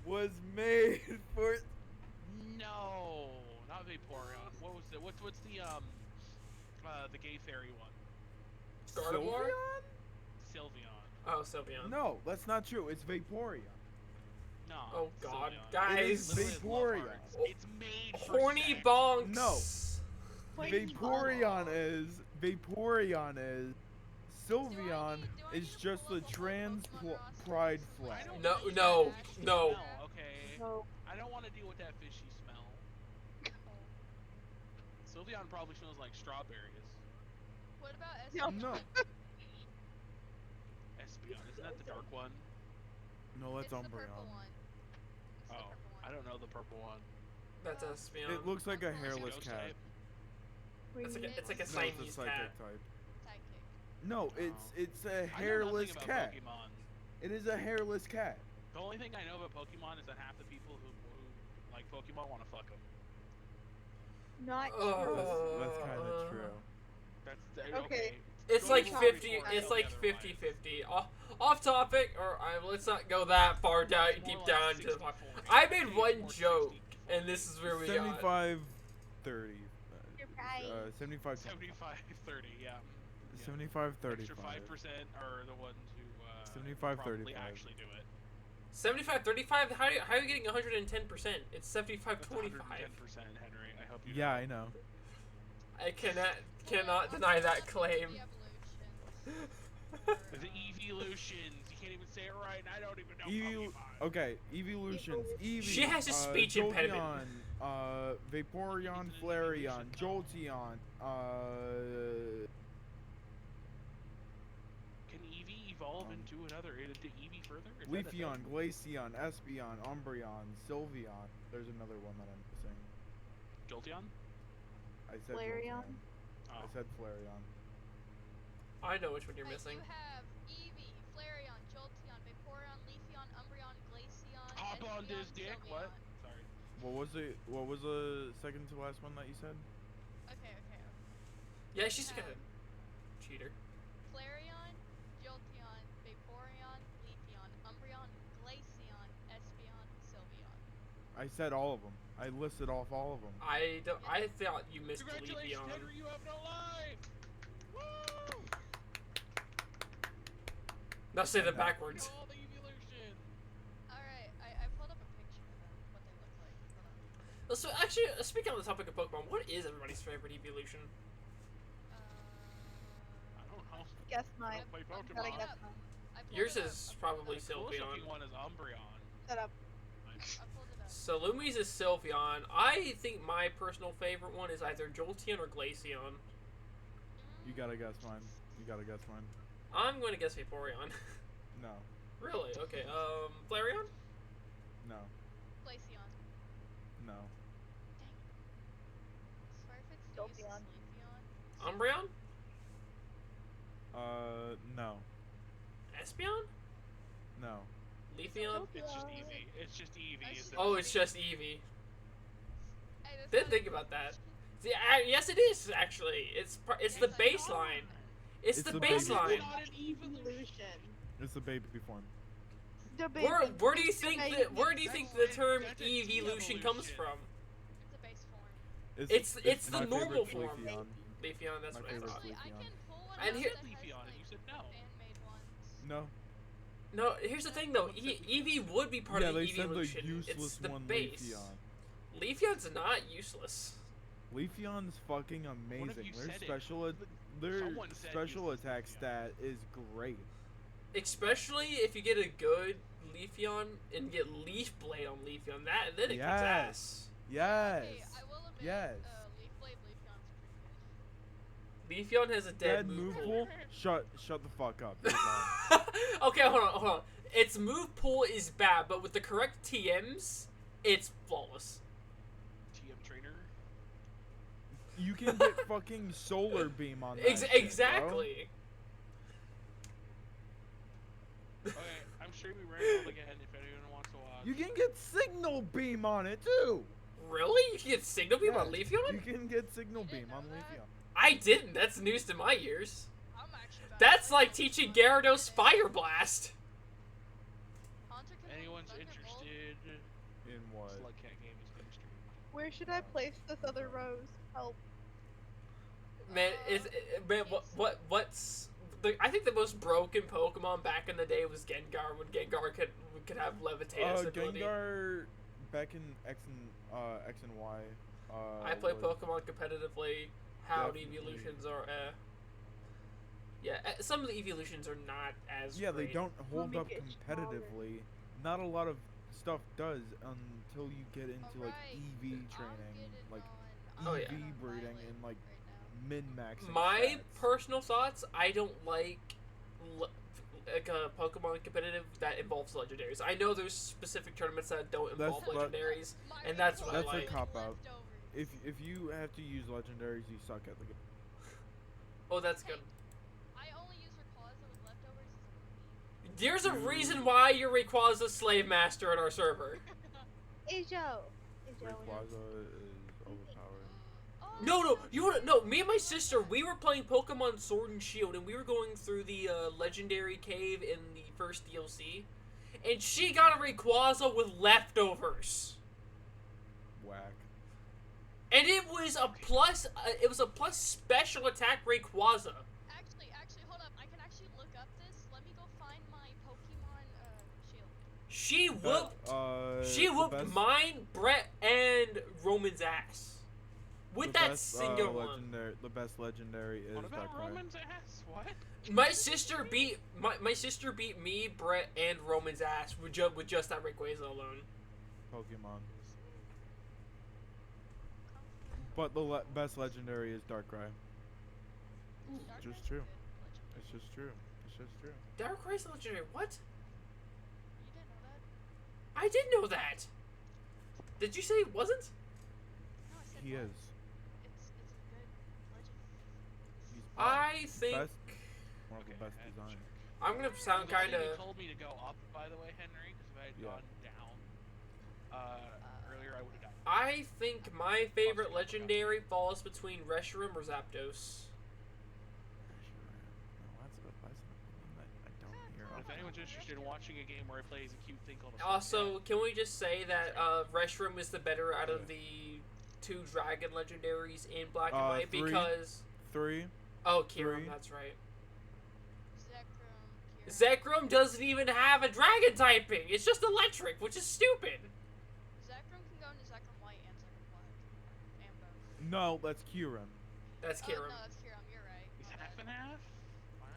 was made for. No, not Vaporeon. What was it? What's the gay fairy one? Gardevoir? Sylveon. Oh, Sylveon. No, that's not true. It's Vaporeon. No. Oh, God, Sylveon. guys. It is Literally love Vaporeon. hearts. It's made for Horny sex. bonks. No. Like, Vaporeon is Vaporeon is. Sylveon do I is need to just pull a up a whole trans Pokemon roster pride just flag. I don't No, like no, that fishy no. smell, okay? No. I don't want to deal with that fishy smell. Sylveon probably smells like strawberries. What about No. Espeon? No. Espeon, isn't that the dark one? No, It's that's the purple Umbreon. one. It's the Oh, purple one. I don't know the purple one. That's Espeon. It looks like a Is it hairless Ghost cat. type? It's like a Wait, it's like a No, it's a Siamese psychic cat. type. Psychic. No, Oh. it's a I know hairless nothing about cat. Pokemon. It is a hairless cat. The only thing I know about Pokemon is that half the people who like Pokemon want to fuck them. not Oh. true. That's kind of true. That's Okay. It's Don't like even tell 50. me more It's about like the other 50-50. Off topic, or let's not go that far down, It's deep more down like to the. 60-40. I made It's one more joke, 60-40. and this is where we got. 75, 30. You're right. 75, 75, 30, yeah. 75, 35. Extra 5% are the ones who 75, probably 35. actually do it. 75-35. How are you getting 110%? It's 75-25. 110%, Henry. I hope you Yeah, know. I know. I cannot deny that claim. The evolutions. You can't even say it right, and I don't even know Pokemon. Okay, evolutions. Eevee. She has a speech impediment. Jolteon, Vaporeon, Flareon, Jolteon, Can Eevee evolve into into Eevee further? Is that a Leafeon, thing? Glaceon, Espeon, Umbreon, Sylveon. There's another one that I'm missing. Jolteon? I said Flareon? Jolteon. Oh. I said Flareon. I know which one you're missing. You have Eevee, Flareon, Jolteon, Vaporeon, Leafeon, Umbreon, Glaceon, Hop on Espeon, this dick. What? Sylveon. Sorry. What was the second to last one that you said? Okay. Yeah, she's a kind of cheater. Flareon, Jolteon, Vaporeon, Leafeon, Umbreon, Glaceon, Espeon, Sylveon. I said all of them. I listed off all of them. I thought you missed the Congratulations, Leafeon. Henry, you have no life! Woo! Now say that No. backwards. All the evolution! Alright, I pulled up a picture of them, what they look like. Hold on. So actually, speaking on the topic of Pokemon, what is everybody's favorite evolution? I don't know. Guess mine. I don't play Gotta Pokemon. guess mine. I pulled Yours it up. is I pulled probably it up. The coolest Sylveon. looking one is Umbreon. Shut up. I pulled it up. So Lumi's is Sylveon. I think my personal favorite one is either Jolteon or Glaceon. You gotta guess mine. You gotta guess mine. I'm going to guess Vaporeon. No. Really? Okay. Flareon? No. Glaceon. No. Swear if it's Jolteon. Leafeon. Umbreon? No. Espeon? No. Leafeon? It's just Eevee. It's just Eevee. Is the Oh, it's just Eevee. Hey, this Didn't one- think about that. See, yes, it is actually. It's the baseline. It's the It's the base- baseline. It's not an evolution. Evolution. It's the baby form. The baby. Where do you it's the think baby. where do you think the term That's a evolution de-evolution. comes from? It's a base form. It's the my normal favorite form. Leafeon. Leafeon, that's My what I favorite thought. Actually, I Leafeon. can pull one And up here- that has, Leafeon, and like, you said no. fan-made ones. No. No, here's the thing though. Eevee would be part Yeah, of the they said the evolution. useless It's the one, base. Leafeon. Leafeon's not useless. Leafeon's fucking amazing. you Their said it. their Someone said special useless attack Leafeon. stat is great. Especially if you get a good Leafeon and get Leaf Blade on Leafeon. Then it kicks ass. Yes. Okay, I will admit, Yes. Leaf Blade Leafeon's pretty Leafeon has a dead Dead move move pool. pool? Shut the fuck up. You're wrong. Okay, hold on. Its move pool is bad, but with the correct TMs, it's flawless. TM trainer. You can get fucking solar beam on that. shit, Exactly. Okay, I'm streaming Rainbow again if anyone wants to watch. bro. You can get signal beam on it too. Really? You can get Signal Beam on Yeah, Leafeon? You can get signal You beam didn't on know that? Leafeon. I didn't. That's news to my ears. I'm actually about That's to like look teaching at Gyarados it. Fire Blast. Haunter can Anyone's hold Thunderbolt. interested? In what? Slugcat game is being streamed. Where should I place this other rose? Help. Man, what's the? I think the most broken Pokemon back in the day was Gengar. When Gengar could have Levitate ability. Gengar back in X and Y. I play was- Pokemon competitively. How the definitely- evolutions are. Yeah, some of the evolutions are not as Yeah, great. they don't hold make up it smaller. competitively. Not a lot of stuff does until you get into like Alright, EV I'm training, getting like on. Oh, EV yeah. I'm on breeding Violet and like right now. min-maxing My stats. personal thoughts, I don't like a Pokemon competitive that involves legendaries. I know there's specific tournaments that don't involve That's- legendaries, My and that's what That's I a like. cop-out. leftovers. If you have to use legendaries, you suck at the game. Oh, that's good. I only use Rayquaza with leftovers as a meme. There's a Dude. reason why you're Rayquaza's slave master in our server. Ajo. Rayquaza is overpowered. Oh, No, you wanna no? Me and my sister, we were playing Pokemon Sword and Shield, and we were going through the legendary cave in the first DLC, and she got a Rayquaza with leftovers, Whack. and it was a plus. It was a plus special attack Rayquaza. Actually, hold up. I can actually look up this. Let me go find my Pokemon shield. She whooped. She The whooped best- mine, Brett, and Roman's ass with the that best, single one. legendary, The best legendary is What about Darkrai. Roman's ass? What? My sister beat me, Brett, and Roman's ass with just that Rayquaza alone. Pokemon. But the best legendary is Darkrai. Darkrai's just a true. good legendary. It's just true. It's just true. Darkrai's legendary. What? You didn't know that? I did know that. Did you say it wasn't? No, I said He what? is. It's a good legend. He's I think best, one of Okay, the best I had to designs. check. I'm gonna sound You kind literally of. told me to go up, by the way, Henry, because if I had Yeah. gone down earlier, I would have died. I think my favorite legendary falls between Reshiram or Zapdos. No, that's an opinion that I don't hear But if often. anyone's interested in watching a game where I play as a cute thing called a Also, can we just say that Reshiram is the better out of the two dragon legendaries in Black and White 3. because 3. oh, Kyurem, 3. that's right. Zekrom. Zekrom doesn't even have a dragon typing. It's just electric, which is stupid. Zekrom can go into Zekrom White and Zekrom Black. And both. No, that's Kyurem. That's Oh, Kyurem. no, that's Kyurem. You're right. He's My half bad. and half? Wow.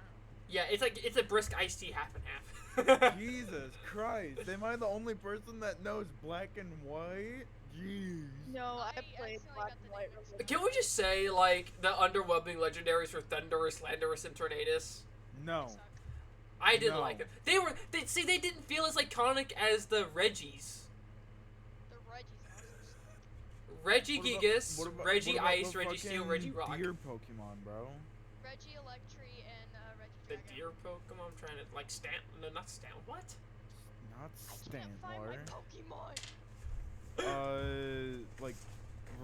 Yeah, it's a brisk iced tea half and half. Jesus Christ. Am I the only person that knows black and white? Jeez. No, I I played accidentally Black got and the White. name really Can we just say, like, the underwhelming legendaries for Thundurus, Landorus, and Tornadus? No. They suck. I did No. like them. They didn't feel as iconic as the Reggies. The Reggies also suck. Reggie What about- Gigas, what about- Reggie what about Ice, the Reggie Steel, fucking Reggie Rock. Deer Pokemon, bro. Reggie Electri and Reggie The Dragon. deer Pokemon, I'm trying to, like, Stan. No, not Stan. What? Not I can't find my Standler. Pokemon. Like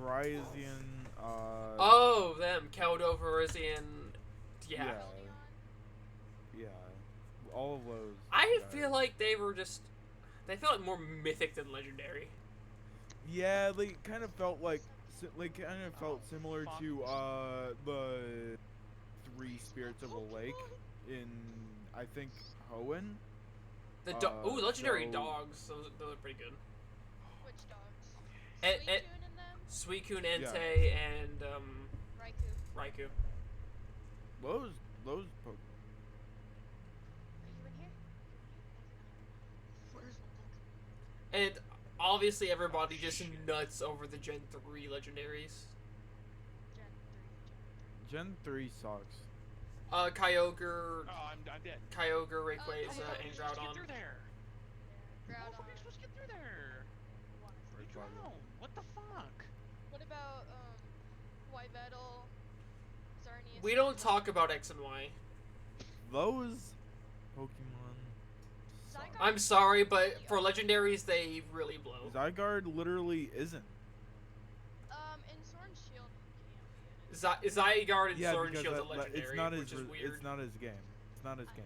Verizon. Oh, them. Keldoverizian. Yeah. Yeah. Keldeo? Yeah. All of those. I guys. feel like they were just. They felt like more mythic than legendary. Yeah, they kind of felt like. Kind of felt similar fuck. to the Three Spirits of a Lake in I think Hoenn. The ooh, legendary so- dogs. Those are pretty good. Which dogs? And- Suicune and- in them? Suicune, Yeah. Entei, and Raikou. Raikou. Those Pokemon. Are you in here? Where's my Pokemon? And obviously everybody just nuts over the Gen 3 legendaries. Gen 3. Gen 3 sucks. Kyogre, Oh, I'm dead. Kyogre, Oh, Rayquaza, How the fuck are and you supposed to get Groudon. through there? Yeah, How the fuck are Groudon. you supposed to get through there? You Rayquaza. drown. What the fuck? What about Yveltal, Xerneas? We don't talk about X and Y. Those Pokemon suck. Zygarde- I'm sorry, but for legendaries, they really blow. Zygarde literally isn't. In Sword and Shield, you can be in it. Zygarde and Yeah, Sword and because Shield's a that- legendary, it's not which his. is weird. It's not his game. It's not his I game.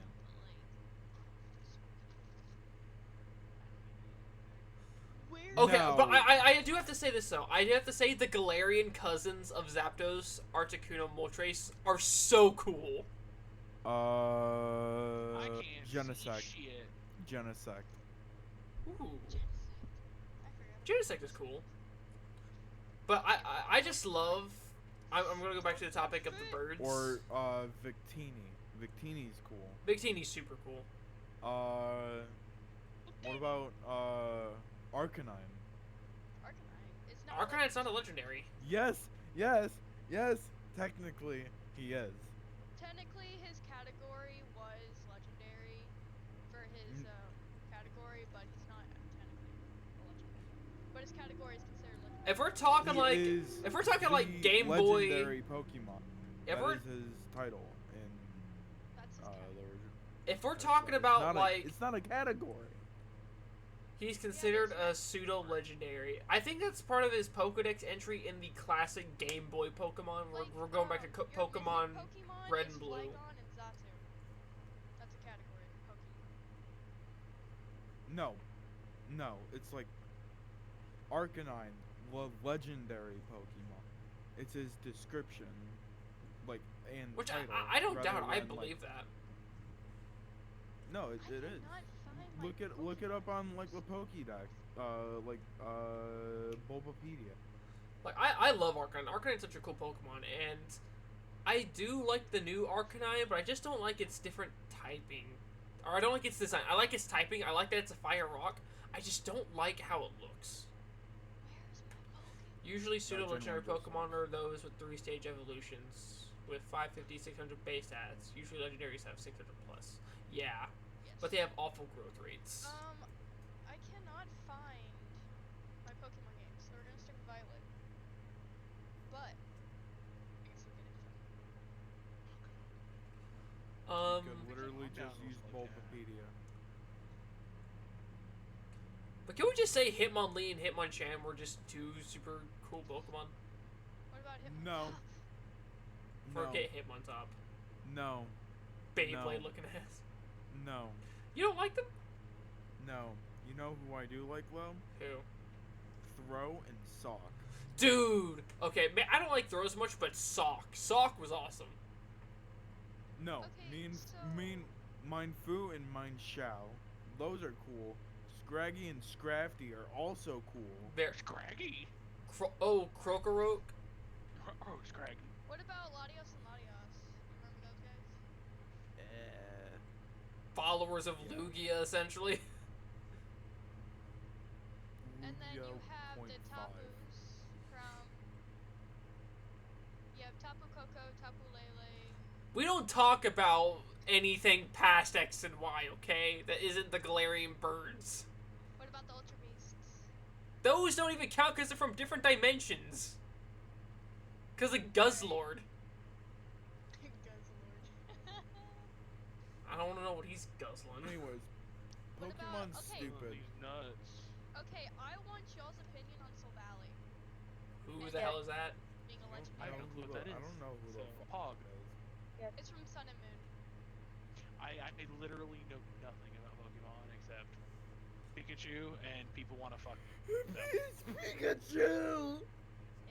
Where? Okay, No. but I do have to say this though. I do have to say the Galarian cousins of Zapdos, Articuno, Moltres are so cool. I can't see Genesect. shit. Genesect. Ooh, I forgot. Genesect is cool. But I just love. I'm gonna go back to the topic of the birds. Or Victini. Victini's cool. Victini's super cool. What about Arcanine? Arcanine. It's not. Arcanine's not a legendary. Yes. Technically, he is. Technically, his category was legendary for his category, but he's not technically a legendary. But his category is considered legendary. If we're talking Game Boy, legendary Pokemon. If That we're is his title in That's his the category. original. if we're That's talking right. about It's not a category. he's considered a pseudo legendary. I think that's part of his Pokedex entry in the classic Game Boy Pokemon. We're going back to Your Pokemon Pokemon Red is and Blue. Flygon and Xatu. That's a category of Pokemon. No, it's like Arcanine, legendary Pokemon. It's his description, like and Which title. I don't rather doubt. I than, believe that. No, it I is. cannot find my Look it up on like the Pokemon. Pokédex, Bulbapedia. Like I love Arcanine. Arcanine's such a cool Pokemon, and I do like the new Arcanine, but I just don't like its different typing. Or I don't like its design. I like its typing. I like that it's a fire rock. I just don't like how it looks. Where's my Pokemon? Usually pseudo legendary genuine just Pokemon are those with 3-stage evolutions with 550, 600 base stats. Usually legendaries have 600 plus. Yeah, Yes. but they have awful growth rates. I cannot find my Pokemon games, so we're gonna stick with Violet. But I can still get it from. You could literally Down just those use like Bulbapedia. But can we just say Hitmonlee and Hitmonchan were just two super cool Pokemon? What about him? No. Forget Hitmontop. No. Beyblade No. looking ass. No. You don't like them? No. You know who I do like, Lo? Who? Throw and Sock. Dude! Okay, man, I don't like throws much, but Sock. Sock was awesome. No. Okay, so- Mindfu and Mindshao. Those are cool. Scraggy and Scrafty are also cool. They're Scraggy. Krokorok. Oh, Scraggy. What about Latios and Latios? Remember those guys? Followers of Yeah. Lugia, essentially. And then you Lugia have the 0.5. Tapus from. You have Tapu Koko, Tapu Lele. We don't talk about anything past X and Y, okay? That isn't the Galarian birds. What about the Ultra Beasts? Those don't even count because they're from different dimensions. Because of Guzzlord. Guzzlord. I don't want to know what he's guzzling. Anyways, What about- Pokemon's okay. stupid. These nuts. Okay, I want y'all's opinion on Silvally Who the hell is that? being a I legendary. don't know who that is. I don't know who the So, fuck Pog. that is. It's from Sun and Moon. I literally know nothing about Pokemon except Pikachu and people want to fuck me. It's Pikachu!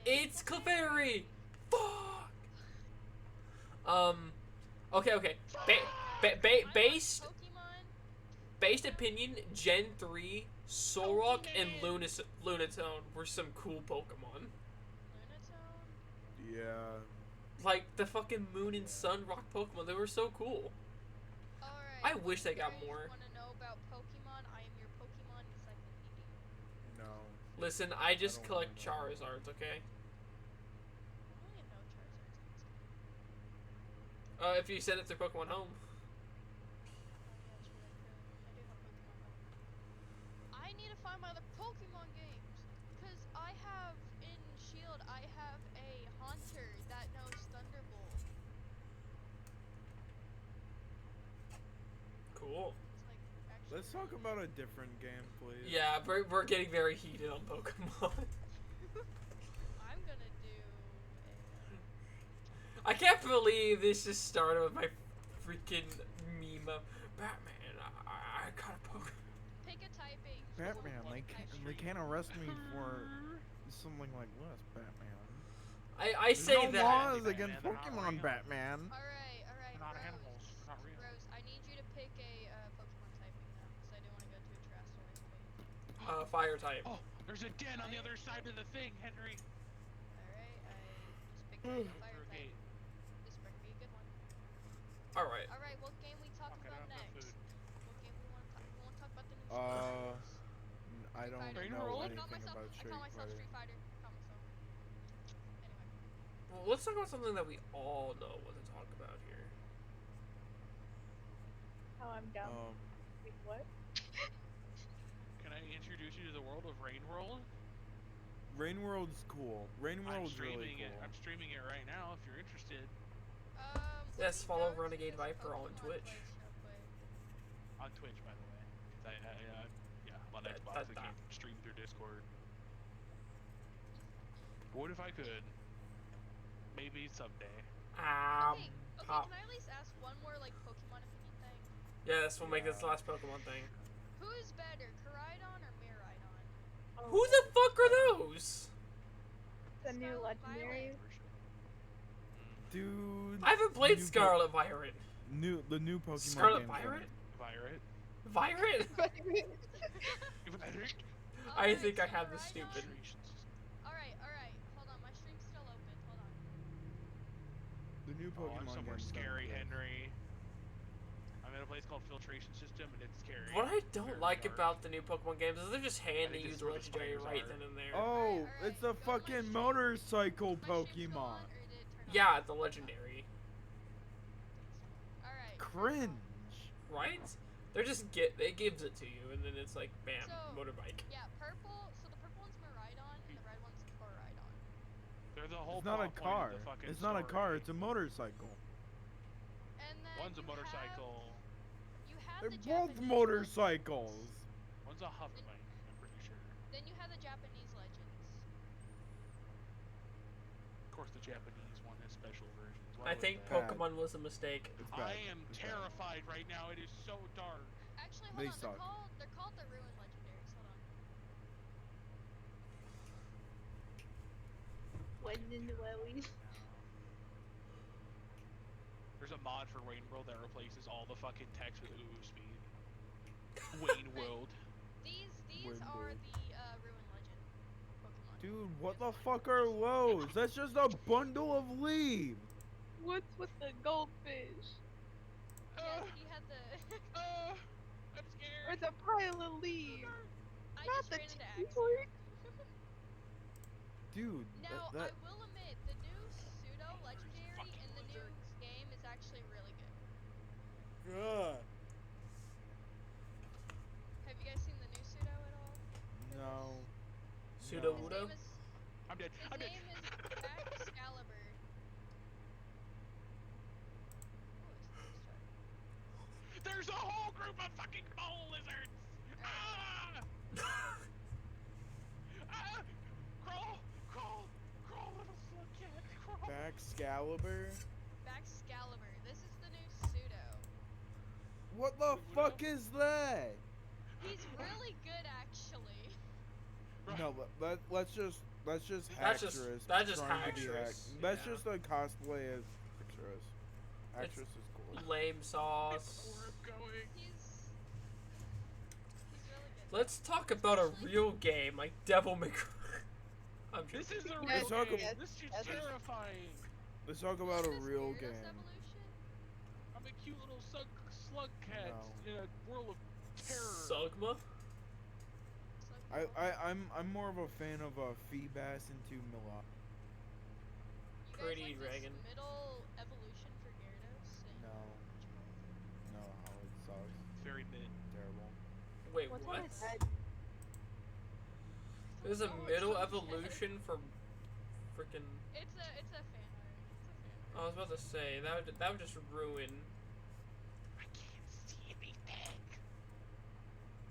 It's Clefairy! Fuck! Okay. Based Pokemon. opinion, Gen 3, Solrock, and Lunatone were some cool Pokemon. Lunatone. Yeah. Like, the fucking Moon and Sun rock Pokemon, they were so cool. Alright. I wish they got if you more. guys wanna know about Pokemon? I am your Pokemon encyclopedia. No. Listen, I just don't collect wanna know. Charizards, okay? I don't even know Charizard's If you send it through Pokemon Home. I need to find my other Pokemon games. Because I have, in Shield, I have a Haunter that knows Thunderbolt. Cool. It's like, actually Let's talk really- about a different game, please. Yeah, we're getting very heated on Pokemon. I'm gonna do I can't believe this just started with my freaking meme of Batman. I got a Pokemon. pick a typing. Batman, they can't arrest me for something like this, Batman. I say There's no that. laws Batman, against they're not Pokemon, real. Batman. Alright, They're not Rose. animals. They're not real. Rose, I need you to pick a Pokemon typing now, because I do want to go to a Terrestrial space. Fire type. Oh, there's a den on the other side of the thing, Henry. Alright, I just picked a fire Through a type. gate. This better be a good one. All right. All right, what game we talk Fuck, I about don't have next? food. What game we want to talk? We want to talk about the new Uh, I Street don't Fighter. Rain know Roll? I call anything myself. about I Street call myself Fighter. Street Fighter. I call myself. Anyway. Well, let's talk about something that we all know what to talk about here. How I'm dumb. Wait, what? Can I introduce you to the world of Rain World? Rain World's cool. Rain I'm World's streaming really cool. it. I'm streaming it right now. If you're interested, Yes, Let me follow go to Renegade this Viper on Pokemon Twitch. place real quick. on Twitch, by the way. 'Cause yeah, I'm on That- Xbox. that- I can't stream through Discord. What if I could? Maybe someday. Okay, Pop. can I at least ask one more like Pokemon opinion thing? Yes, we'll make this the Yeah. last Pokemon thing. Who is better, Koraidon or Miraidon? Oh, Who the fuck are those? the new Scarlet legendaries? Dude. I haven't played new po- Scarlet Violet. The new Pokemon Scarlet game's Violet? Violet. Violet? Violet. I Alright, think I so have this Miraidon- stupid. Alright, hold on, my stream's still open. Hold on. The new Oh, Pokemon I'm somewhere game's scary, good. Henry. I'm in a place called Filtration System, and it's scary. What I don't Very like dark. about the new Pokemon games is they're just handing think you it's the where the legendary spiders right are. then and there. Oh, Alright, it's a go to my fucking stream. motorcycle Is my stream still Pokemon. on, or did it turn off? Yeah, the legendary. Alright. Cringe. Right? They gives it to you and then it's like bam, So- motorbike. Yeah, purple. So the purple one's Miraidon, and the red one's Koraidon. They're the whole It's not a plot point car. of the fucking It's not a story. car. It's a motorcycle. And then One's a you motorcycle. Have, you have They're the both Japanese motorcycles. One's a hoverbike. I'm pretty sure. Then you have the Japanese legends. Of course, the Japanese one has special versions. Why I would think they? Bad. Pokemon was a mistake. It's I bad. am It's bad. terrified right now. It is so dark. Actually, They hold on. suck. They're called the Ruined Legendaries. Hold on. There's a mod for Rain World that replaces all the fucking text with ooh speed. Wayne World. These Wind are World. the Ruined Legend Pokemon. Dude, what the fuck are those? That's just a bundle of leaves. What's with the goldfish? Yes, he had the. I'm Or scared. the pile of leaves? I Not just the ran into Teaspoon? accident. Dude, Now, that I will admit, the new pseudo legendary fucking in the new lizards. game is actually really good. good. Have you guys seen the new pseudo at all? No. Pseudo His Wudo? name is I'm dead. his I'm dead. name is Excalibur. There's a whole group of fucking mole lizards. Ah! Ah! Crawl, crawl, crawl, little slug cat, crawl. Excalibur? Excalibur. This is the new pseudo. What the fuck is that? He's really good, actually. No, let's just That's just- Haxorus that's just trying to be Haxorus, That's yeah. just a cosplay of Haxorus. It's- Haxorus is cool. Lame Where sauce. I'm going. He's really good. Let's talk about a real game like Devil May Cry. I'm This joking. is a Yes, real talk game. yes, This shit's yes. terrifying. Let's talk about a This real Gyarados game. evolution? I'm a cute little slug cat No. in a world of terror. Sugma? I'm more of a fan of Feebas into Milan. You guys Pretty like dragon. This middle evolution for Gyarados? And No. No, how it sucks. It's very mid. Terrible. Wait, What's what? on his head? There's a Oh, it's middle on his head. evolution for freaking. It's a fan art. It's a fan I was about to say that would just ruin. I can't see anything.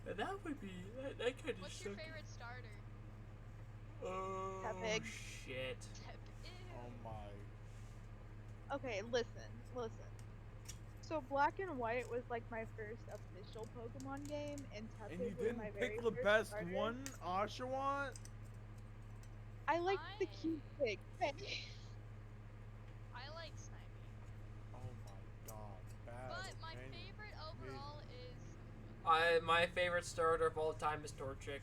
That would be that kind art. of. What's your favorite starter? Oh Tepig. shit! Oh my. Okay, listen. So Black and White was like my first official Pokemon game, and And you Tepig was my didn't very pick the first best starter. one, Oshawott? I liked the cute pig. I like Snivy. Oh my god. Bad. But my opinion. favorite overall is My favorite starter of all time is Torchic.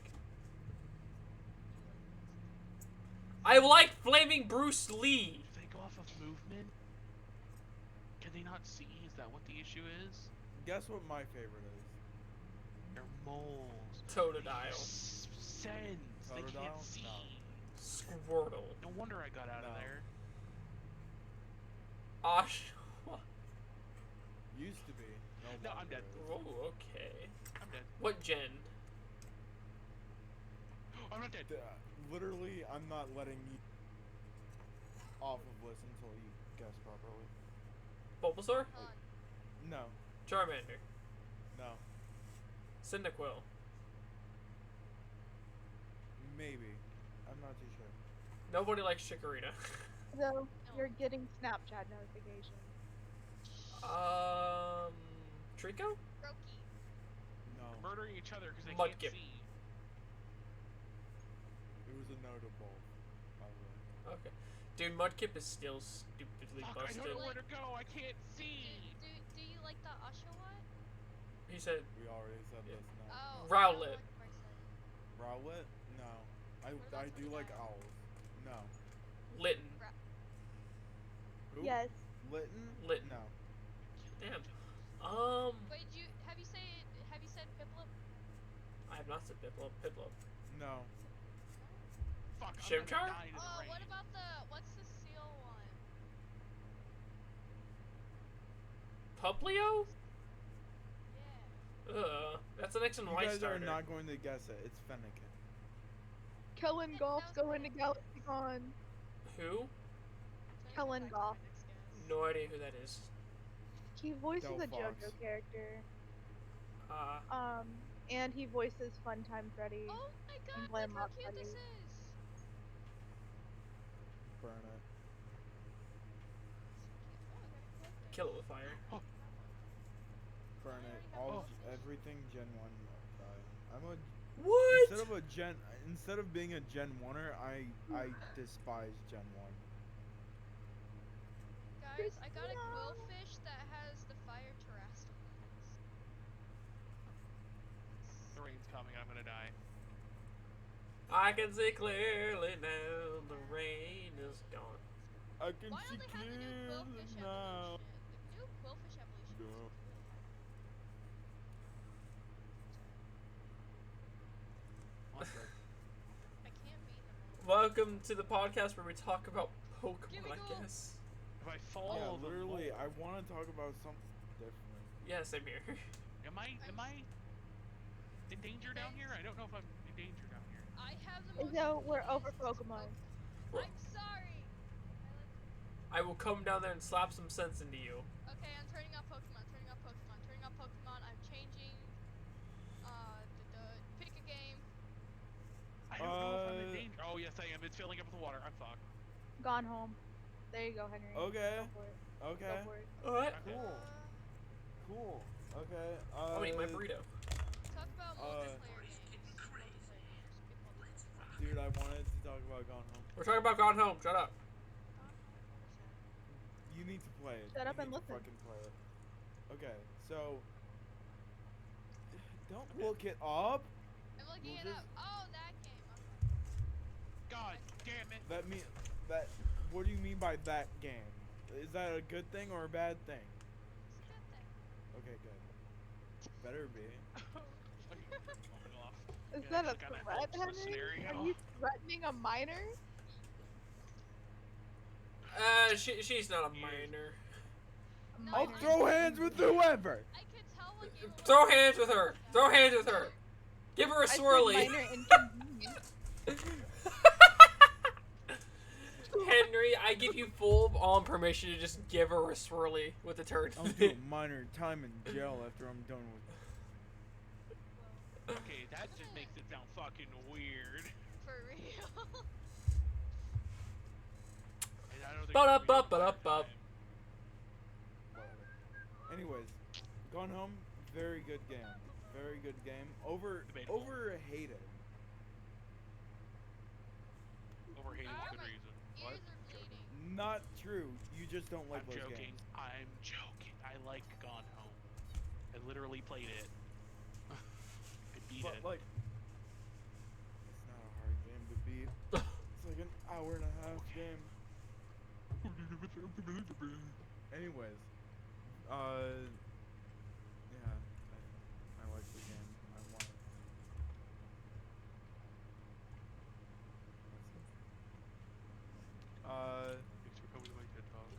I like Flaming Bruce Lee. Do they go off of movement? Can they not see? Is that what the issue is? Guess what my favorite is? They're moles. Totodile. Sense. They Totodile? can't see. No. Squirtle. No wonder I got out of No. there. Oshawott. Used to be. No, I'm longer dead. is. Oh, okay. I'm dead. What gen? I'm not dead. Literally, I'm not letting you off of list until you guess properly. Bulbasaur? Hold on. No. Charmander. No. Cyndaquil. Maybe. I'm not too sure. Nobody likes Chikorita. So you're getting Snapchat notifications. Trico? Brokey. No. They're murdering each other because they Mudkip. can't see. It was a notable. By the way. Okay. Dude, Mudkip is still stupidly Fuck, I busted. don't know where to go. I can't Do, see. do you like the Oshawott? He said We already said Yeah. this now. Oh. Rowlet. I don't like Bryce. Rowlet? No. What about I do like Totodile? owls. No. Litten. Who? Yes. Litten? Litten. No. Damn. Wait, have you said Piplup? I have not said Piplup. Piplup. No. Fuck, I'm Chimchar? gonna die to the Oh, rain. what about what's the seal one? Puplio? Yeah. That's an X and You Y guys starter. are not going to guess it. It's Fennekin. Kellen Yeah, Golf's that was going to GalaxyCon. Who? Kellen Goff. No idea who that is. He voices a Delphox. JoJo character. Uh, And he voices Funtime Freddy. Oh my god, Glam look how Rock cute this Freddy. is. Burn it. kill it with fire. Burn it. All everything Gen 1 die. I'm a What? instead of being a Gen 1er, I despise Gen 1. Guys, I got a quillfish that has the fire terrestrials. The rain's coming. I'm gonna die. I can see clearly now the rain is gone. I can Why see don't they have the new clearly quillfish now. evolution? The new quillfish evolution. No. is cool. I can't beat them all. Welcome to the podcast where we talk about Pokemon, I Gimme guess. If I fall, Yeah, the literally, mole- I want to talk about something different. Yeah, same here. Am I in danger down here? I don't know if I'm in danger down here. I have the most. So we're over easiest Pokemon. I'm sorry. I will come down there and slap some sense into you. Okay, I'm turning off Pokemon. I'm changing. Pick a game. I don't know if I'm in danger. Oh yes, I am. It's filling up with water. I'm fucked. Gone Home. There you go, Henry. Okay. Go for it. Okay. Go for it. Alright. Cool. Cool. Okay. I'll eat my burrito. Talk about multiplayer games. Dude, I wanted to talk about Gone Home. We're talking about Gone Home. Shut up. You need to play it. Shut up You and need to listen. fucking play it. Okay, so don't look it up. I'm looking We'll it up. just- Oh, that game. Okay. God damn it. That. What do you mean by that game? Is that a good thing or a bad thing? It's a good thing. Okay, good. Better be. Is Yeah, that a that kinda threat, helps the Henry? scenario. Are you threatening a minor? She's not a minor. A No, I'll minor. throw hands with whoever. I could tell what game it was. Throw hands with her. Throw hands with her. Give her a I said swirly. minor inconvenience. Henry, I give you full on permission to just give her a swirly with a turd. I'll do a minor time in jail after I'm done with. Okay, that just makes it sound fucking weird. For real. And I don't think Ba-da-ba-ba-da-ba. Anyways, Gone Home, very good game. Very good game. Debatable. Overhated. Overhated Ah, for good my reason. What? Ears are bleeding. Not true. You just don't like I'm those joking. games. I'm joking. I like Gone Home. I literally played it. I beat But it. like, it's not a hard game to beat. It's like an hour and a half game. Anyways, Yeah, I like the game. I want it. Thanks for coming to my TED Talk.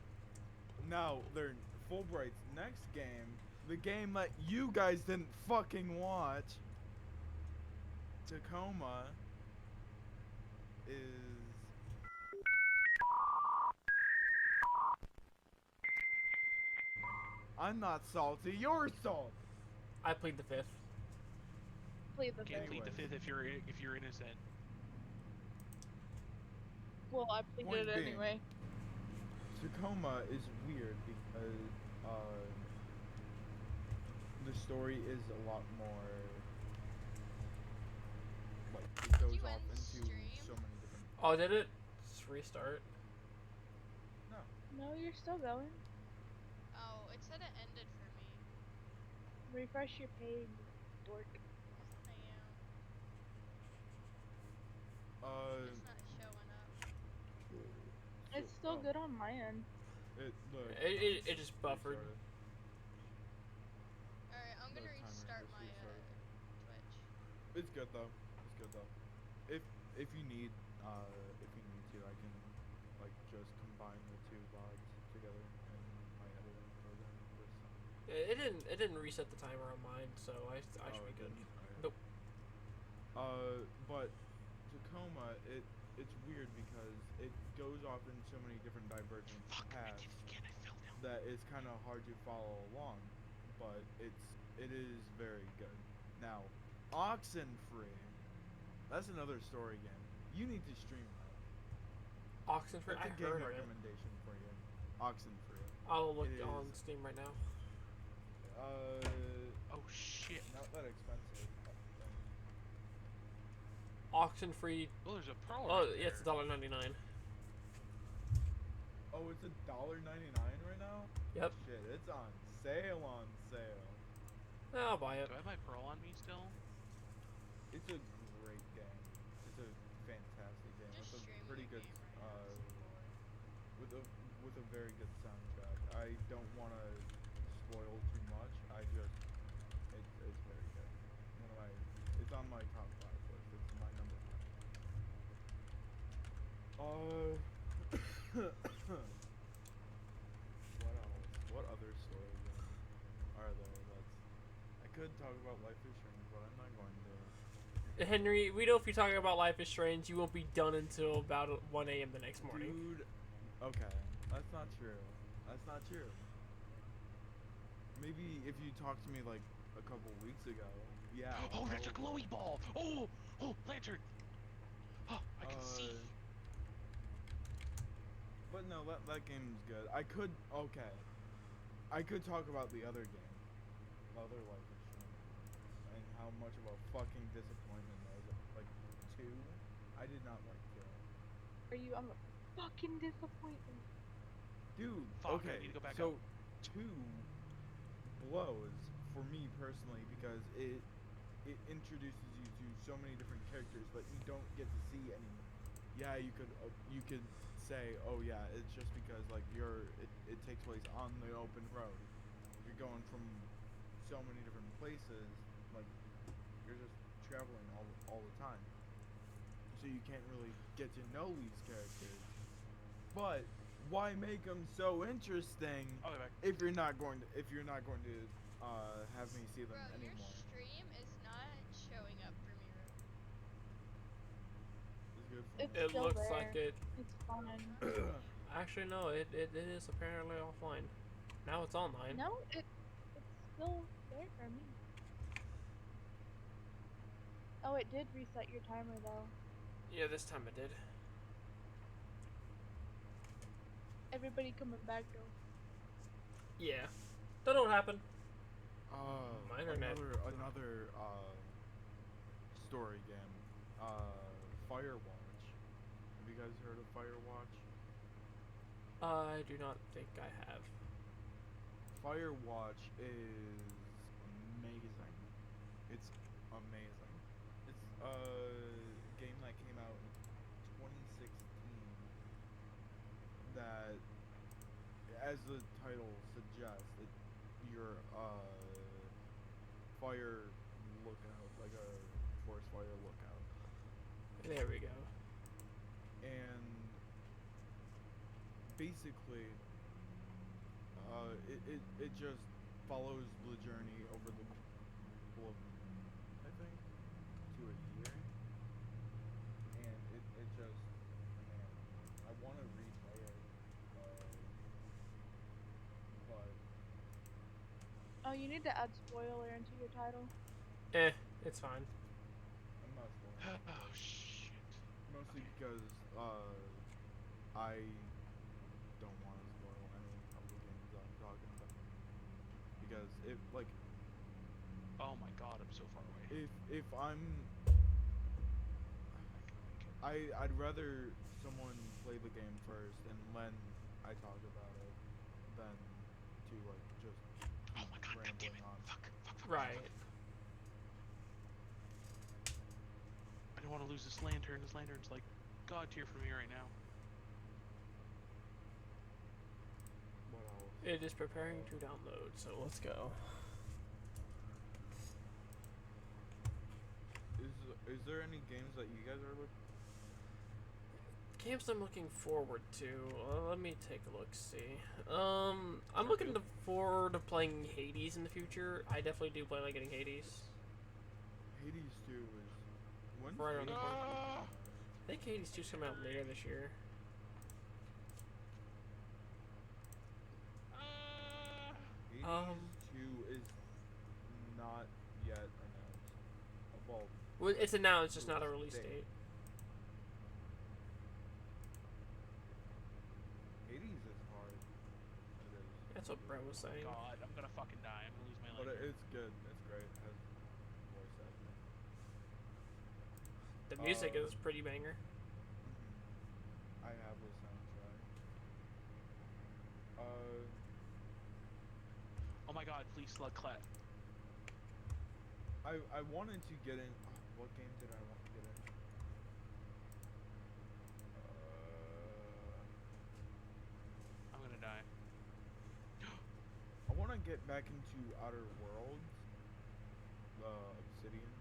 Now, they're Fulbright's next game, the game that you guys didn't fucking watch, Tacoma, is... I'm not salty, you're salty! I plead the fifth. Plead the Can't fifth. plead the fifth if you're innocent. Well, I pleaded Point it being, anyway. Tacoma is weird because, the story is a lot more, like, it goes you off end into stream? so many different... Oh, did it? Just restart. No. No, you're still going. Oh, it said it ended for me. Refresh your page, dork. I am. It's not showing up. It's still good on my end. Look, It just buffered. restarted. Alright, I'm gonna The timer restart just my restarted. Twitch. It's good though. It's good though. If you need to, I can like just combine the two VODs together in my editing program. It didn't reset the timer on mine, so I should be good. Nope. But Tacoma, it's weird because it goes off in so many different divergent paths that it's kind of hard to follow along, but it is very good. Now, Oxenfree, that's another story game. You need to stream that. Oxenfree, I That's a game heard of it. recommendation for you. Oxenfree. I'll look It on is- Steam right now. Oh shit. Not that expensive. I think. Oxenfree. Well, there's a pro. Oh, right yeah, it's there. $1.99. Oh, it's $1.99 right now? Yep. Shit, it's on sale, I'll buy it. Do I have my pro on me still? It's a great game. It's a fantastic game. Just With a stream pretty your good, game right now. with a very good soundtrack. I don't want to spoil too much. It's very good. It's on my top 5 list. It's my number 5. What else? What other story games are there? I could talk about Life is Strange, but I'm not going to. Henry, we know if you're talking about Life is Strange, you won't be done until about 1 a.m. the next morning. Dude, okay, that's not true. That's not true. Maybe if you talked to me like a couple weeks ago, yeah. Oh, that's a probably. glowy ball. Oh, lantern. Oh, I can see. But no, that game's good. I could talk about the other game, the other Life is Strange, and how much of a fucking disappointment that was. Like 2, I did not like 2. Are you? I'm a fucking disappointment. Dude, Fuck, I okay, need to go back so up. 2 blows for me personally because it introduces you to so many different characters that you don't get to see anymore. Yeah, you could say, oh yeah, it's just because like it takes place on the open road. You're going from so many different places, like you're just traveling all the time. So you can't really get to know these characters. But why make them so interesting I'll be back. if you're not going to have me see them Bro, your anymore? stream is not showing up for me. It's good for It's me. It still looks there. like it. It's fine. Actually, no, it is apparently offline. Now it's online. No, it's still there for me. Oh, it did reset your timer though. Yeah, this time it did. Everybody coming back though. Yeah. That don't happen. My internet. Another story game. Firewatch. Have you guys heard of Firewatch? I do not think I have. Firewatch is amazing. It's amazing. It's a game that came out in 2016 that, as the title suggests, your fire lookout, like a forest fire lookout. There we go. And basically, it just follows the journey over the couple of, I think, to a year. And it just, man, I want to replay it, but Oh, you need to add spoiler into your title. It's fine. I'm not spoiling. Oh shit. Mostly Okay. because I don't want to spoil any of the games I'm talking about. Because if like Oh my god, I'm so far away. if I'm I'd rather someone play the game first and then I talk about it than to like just Oh my god, god damn rambling it. on. Fuck. Right. I don't want to lose this lantern. This lantern's like god tier for me right now. What else? It is preparing to download, so let's go. Is there any games that you guys are looking? Games I'm looking forward to. Let me take a look. See. I'm looking forward to playing Hades in the future. I definitely do plan on getting Hades. Hades 2 is when's Right around the Hades corner. 2 coming out? I think Hades 2's coming out later this year. Hades 2 is not yet announced. Well, It's announced, just not a release date. Hades is hard. It is. That's what Brett was saying. God, I'm gonna fucking die. I'm gonna lose my But lantern. it's good. It's great. It has voice acting. The music is pretty banger. I have the soundtrack. Oh my god, please slug clap. I wanted to get in. What game did I want to get in? I'm gonna die. I want to get back into Outer Worlds, the Obsidian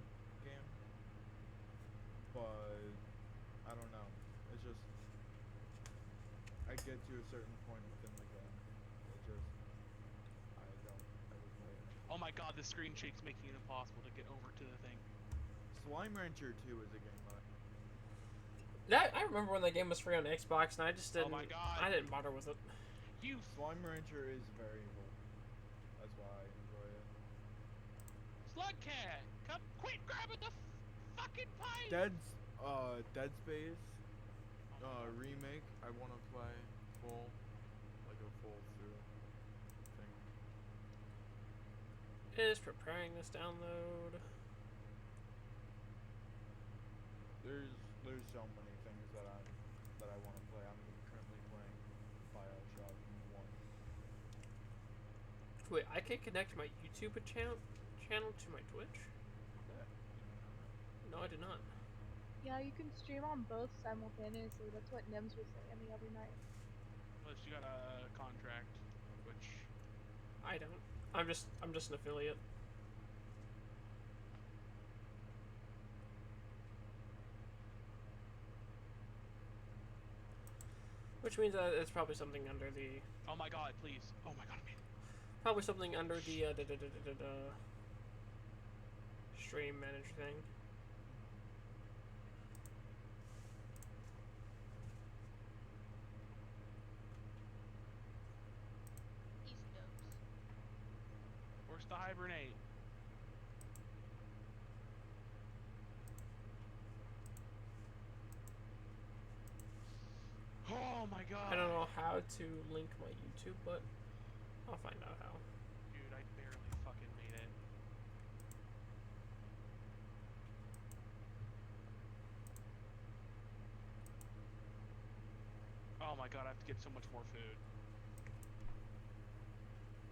game, but I don't know. It's just I get to a certain point within the game. It just I don't ever play it. Oh my god, the screen shake's making it impossible to get over to the thing. Slime Rancher 2 is a game I remember when the game was free on Xbox, and I just didn't. Oh my God. I didn't bother with it. You Slime Rancher is very cool. That's why I enjoy it. slug cat! Come quit grabbing the fucking pipe! Dead Space remake. I want to play full, like a full through thing. It is preparing this download. There's so many things that I want to play. I'm currently playing BioShock 1. Wait, I can connect my YouTube channel to my Twitch? Yeah. No, I did not. Yeah, you can stream on both simultaneously. That's what Nims was saying the other night. Unless you got a contract, which I don't. I'm just an affiliate. Which means that it's probably something under the. oh my god, please. Oh my god, man. Probably something under the stream manager thing. Easy dubs. Force to hibernate. Oh my god. I don't know how to link my YouTube, but I'll find out how. Dude, I barely fucking made it. Oh my god, I have to get so much more food.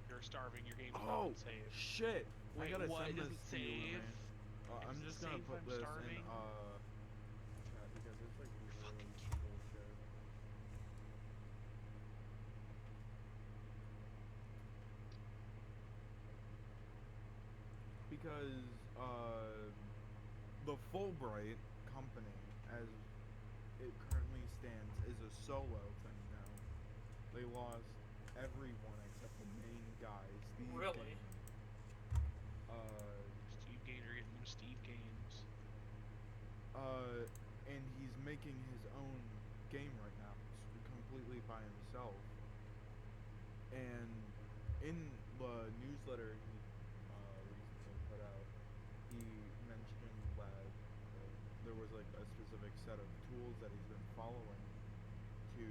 You're starving, your game's not been saved. Shit! We Wait, gotta what? send It this doesn't to you, save? man. I'm It just doesn't gonna save put if I'm this starving? in chat because it's like Fucking really bullshit. because the Fulbright company, as it currently stands, is a solo thing now. They lost everyone except the main guy, Steve. Really? Steve Gaynor getting them Steve games. And he's making his own game right now, completely by himself. And in the newsletter he recently put out, he mentioned that there was like a specific set of tools that he's been following to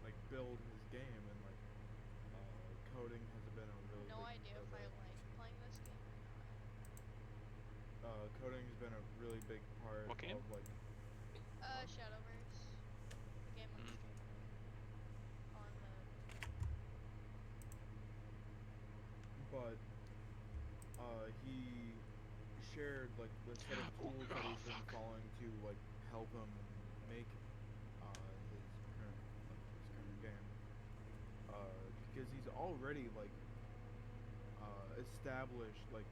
like build his game, and like coding has been a really No big idea part if of I it. like playing this game or not. Coding's been a really big part What game? of like Shadowverse. The game on the stream. On the. but he shared like the set of tools that he's been following to like help him make his current game, because he's already like established like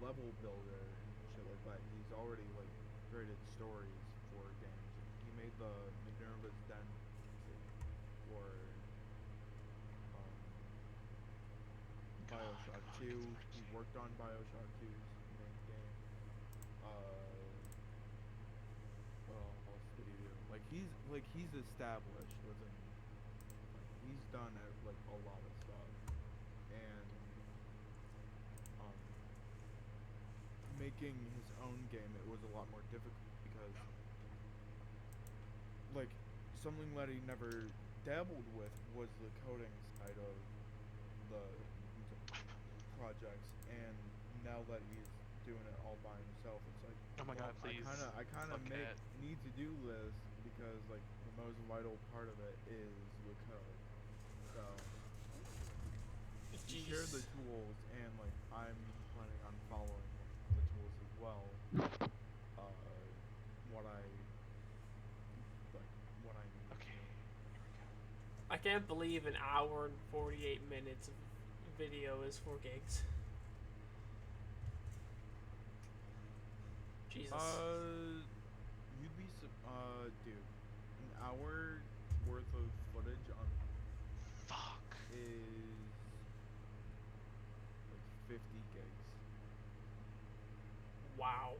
level builder and shit like that. He's already like created stories for games. He made the Minerva's Den for Bioshock 2. He worked on Bioshock 2's main game. What else did he do? Like he's established within. Like, he's done like a lot of stuff, and making his own game, it was a lot more difficult because like something that he never dabbled with was the coding side of the projects, and now that he's doing it all by himself, it's like, Oh my god, please. I kind of Okay. need to do this because like the most vital part of it is the code. So he shared the tools, and like I'm planning on following the tools as well. What I need. Okay. I can't believe an hour and 48 minutes of video is 4 gigs. Jesus. You'd be dude, an hour worth of footage on Fuck. is like 50 gigs. Wow.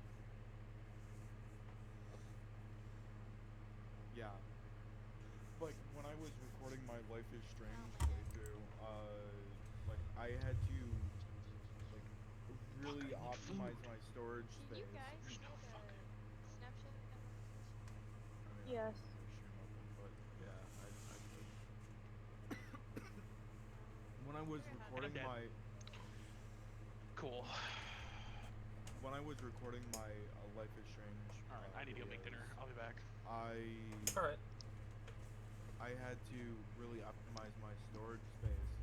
Yeah. Like when I was recording my Life is Strange Oh, playthrough, like I had to like really I need optimize food. my storage Did space. you guys There's see no the fucking- Snapchat? I mean, Yes. I don't have my stream open, but yeah, I could. When I was recording dead. my Cool. when I was recording my Life is Strange, Alright, I need to go make dinner. I'll be back. All right. I had to really optimize my storage space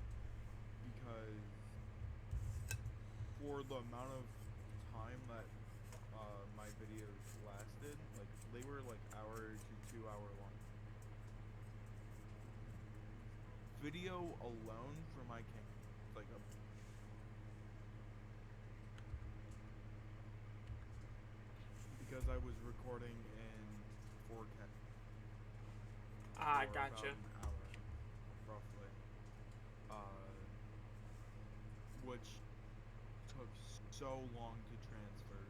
because for the amount of time that my videos lasted, like they were like hour to 2 hour long. Video alone for my game, like a because I was recording in 4K. Ah, for gotcha. about an hour, roughly. Which took so long to transfer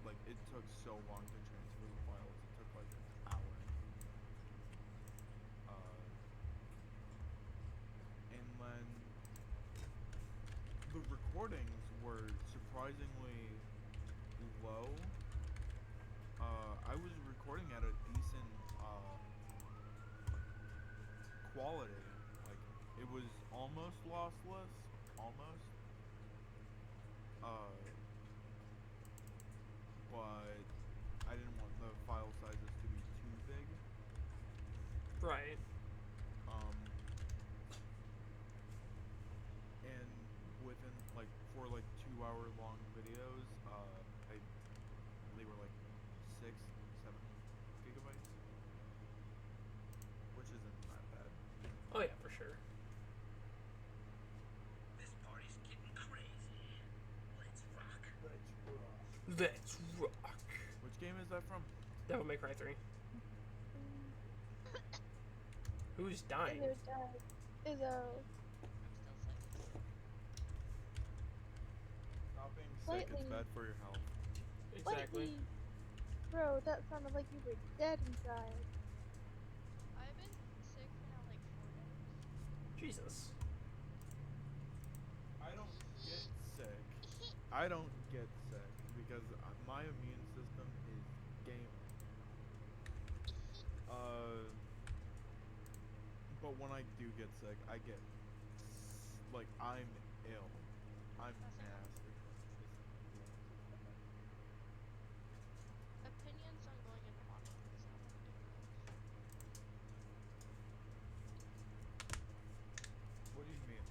like it took so long to transfer the files. It took like an hour. And then the recordings were surprisingly low. I was recording at a decent quality. Like it was almost lossless, almost. But I didn't want the file sizes to be too big. Right. And within like for like 2 hour long videos, they were like 6, 7 gigabytes, which isn't that bad. Oh yeah, for sure. This party's getting crazy. Let's rock. Which game is that from? Devil May Cry 3. Who's dying? Izzo died. Izzo. Not being sick, Slightly. it's bad for your health. Exactly. Lightly. Bro, that sounded like you were dead inside. I've been sick for now like 4 days. Jesus. I don't get sick. I don't get sick because my immune system is gaming. But when I do get sick, I get like I'm ill. I'm nasty. Opinions on going into modern is not ridiculous. What do you mean?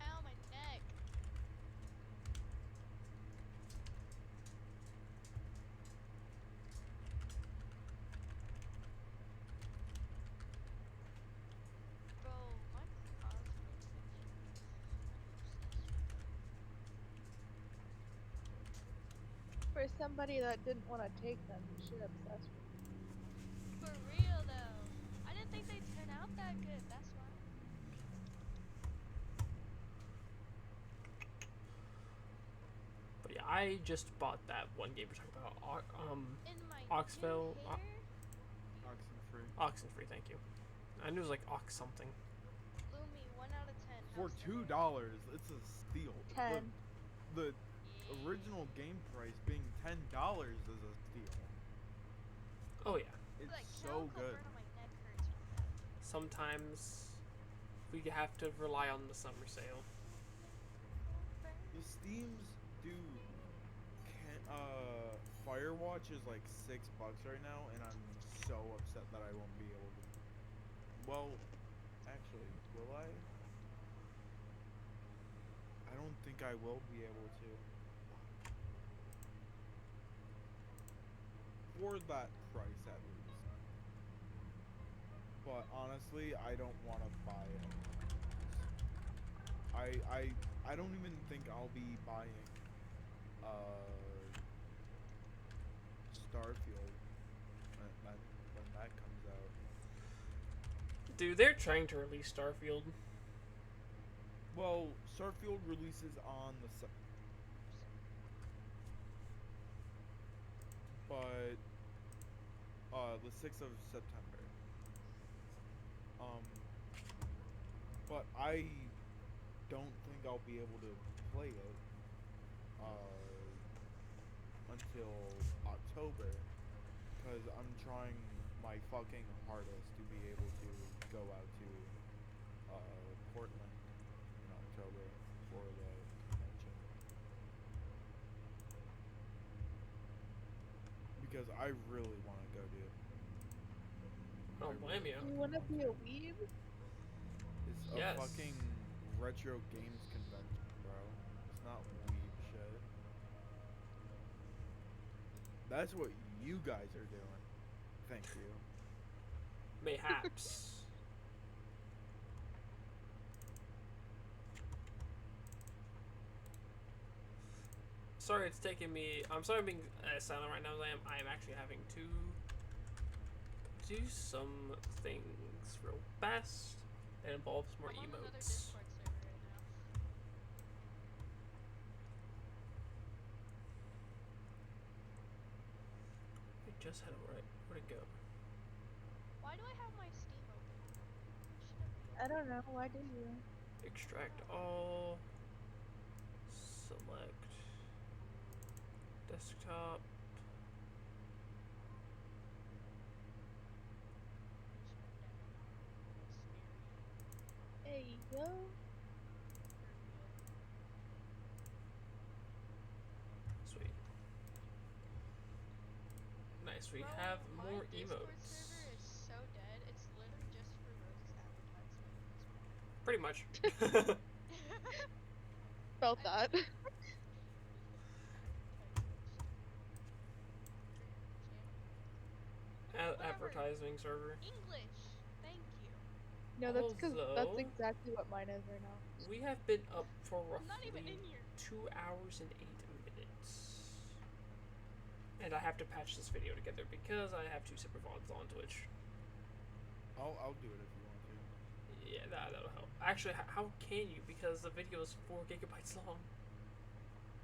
Ow, my neck. Bro, my cosplay pictures. For somebody that didn't want to take them, you should obsess with For real though. I didn't think they'd turn out that good, that's why. But yeah, I just bought that one game we're talking about. In my Oxfell- new hair, Oxenfree. Oxenfree, thank you. I knew it was like Ox something. Lumi, 1 out of 10. For How's the hair? $2, it's a steal. 10. The Yeah. original game price being $10 is a steal. Oh yeah. It's Like, so cold good. burn on my neck hurts from that. Sometimes we have to rely on the summer sale. The Steams do Firewatch is like $6 right now, and I'm so upset that I won't be able to. Well, actually, will I? I don't think I will be able to. For that price, at least. But honestly, I don't want to buy it. I don't even think I'll be buying Starfield when that comes out. Dude, they're trying to release Starfield. Well, Starfield releases on the but the 6th of September. But I don't think I'll be able to play it until October, because I'm trying my fucking hardest to be able to go out to Portland in October for the convention. Because I really want to go, dude. I don't blame you. You want to be a weeb? It's a Yes. fucking retro games convention, bro. It's not weeb shit. That's what you guys are doing. Thank you. Mayhaps. Sorry it's taking me. I'm sorry I'm being silent right now. I am actually having to do some things real fast. It involves more I'm on another emotes. Discord server right now. It just had a right. Where'd it go? Why do I have my Steam open? I don't know. Why do you? Extract all. Select. Desktop. There you go. Sweet. Nice. We Bro, have my more Discord emotes. server is so dead. It's literally just for Rose's advertisement. Pretty much. Felt that. Whatever. Advertising server. English. Thank you. No, that's because that's Although- exactly what mine is right now. We have been up for I'm not even roughly in here. 2 hours and 8 minutes. And I have to patch this video together because I have 2 separate VODs on Twitch. I'll do it if you want to. Yeah, that'll help. Actually, how can you? Because the video is 4 gigabytes long.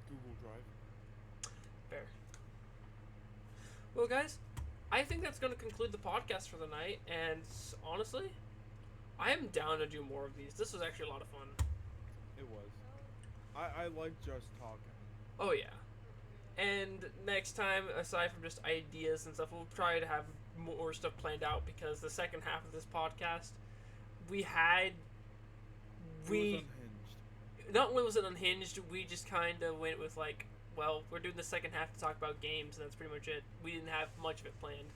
Google Drive. Fair. Well, guys, I think that's going to conclude the podcast for the night. And honestly, I am down to do more of these. This was actually a lot of fun. It was. I like just talking. Oh, yeah. And next time, aside from just ideas and stuff, we'll try to have more stuff planned out because the second half of this podcast, It was unhinged. not only was it unhinged, we just kind of went with like, well, we're doing the second half to talk about games, and that's pretty much it. We didn't have much of it planned,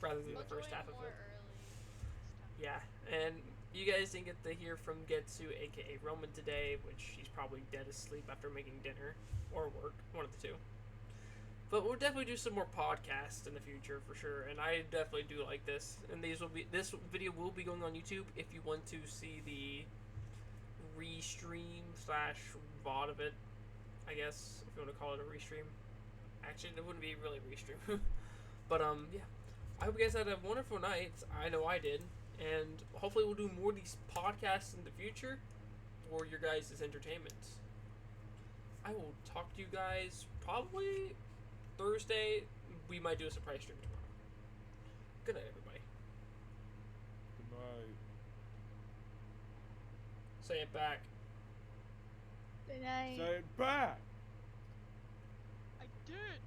rather than We'll the first join half of more it. early this time. Yeah, and you guys didn't get to hear from Getsu, aka Roman, today, which he's probably dead asleep after making dinner or work, one of the two. But we'll definitely do some more podcasts in the future for sure, and I definitely do like this. And this video will be going on YouTube if you want to see the restream / VOD of it, I guess, if you want to call it a restream. Actually, it wouldn't be really a restream. But yeah, I hope you guys had a wonderful night. I know I did, and hopefully we'll do more of these podcasts in the future for your guys' entertainment. I will talk to you guys probably Thursday. We might do a surprise stream tomorrow. Good night, everybody. Good night. Say it back. Good night. Say it back. I did.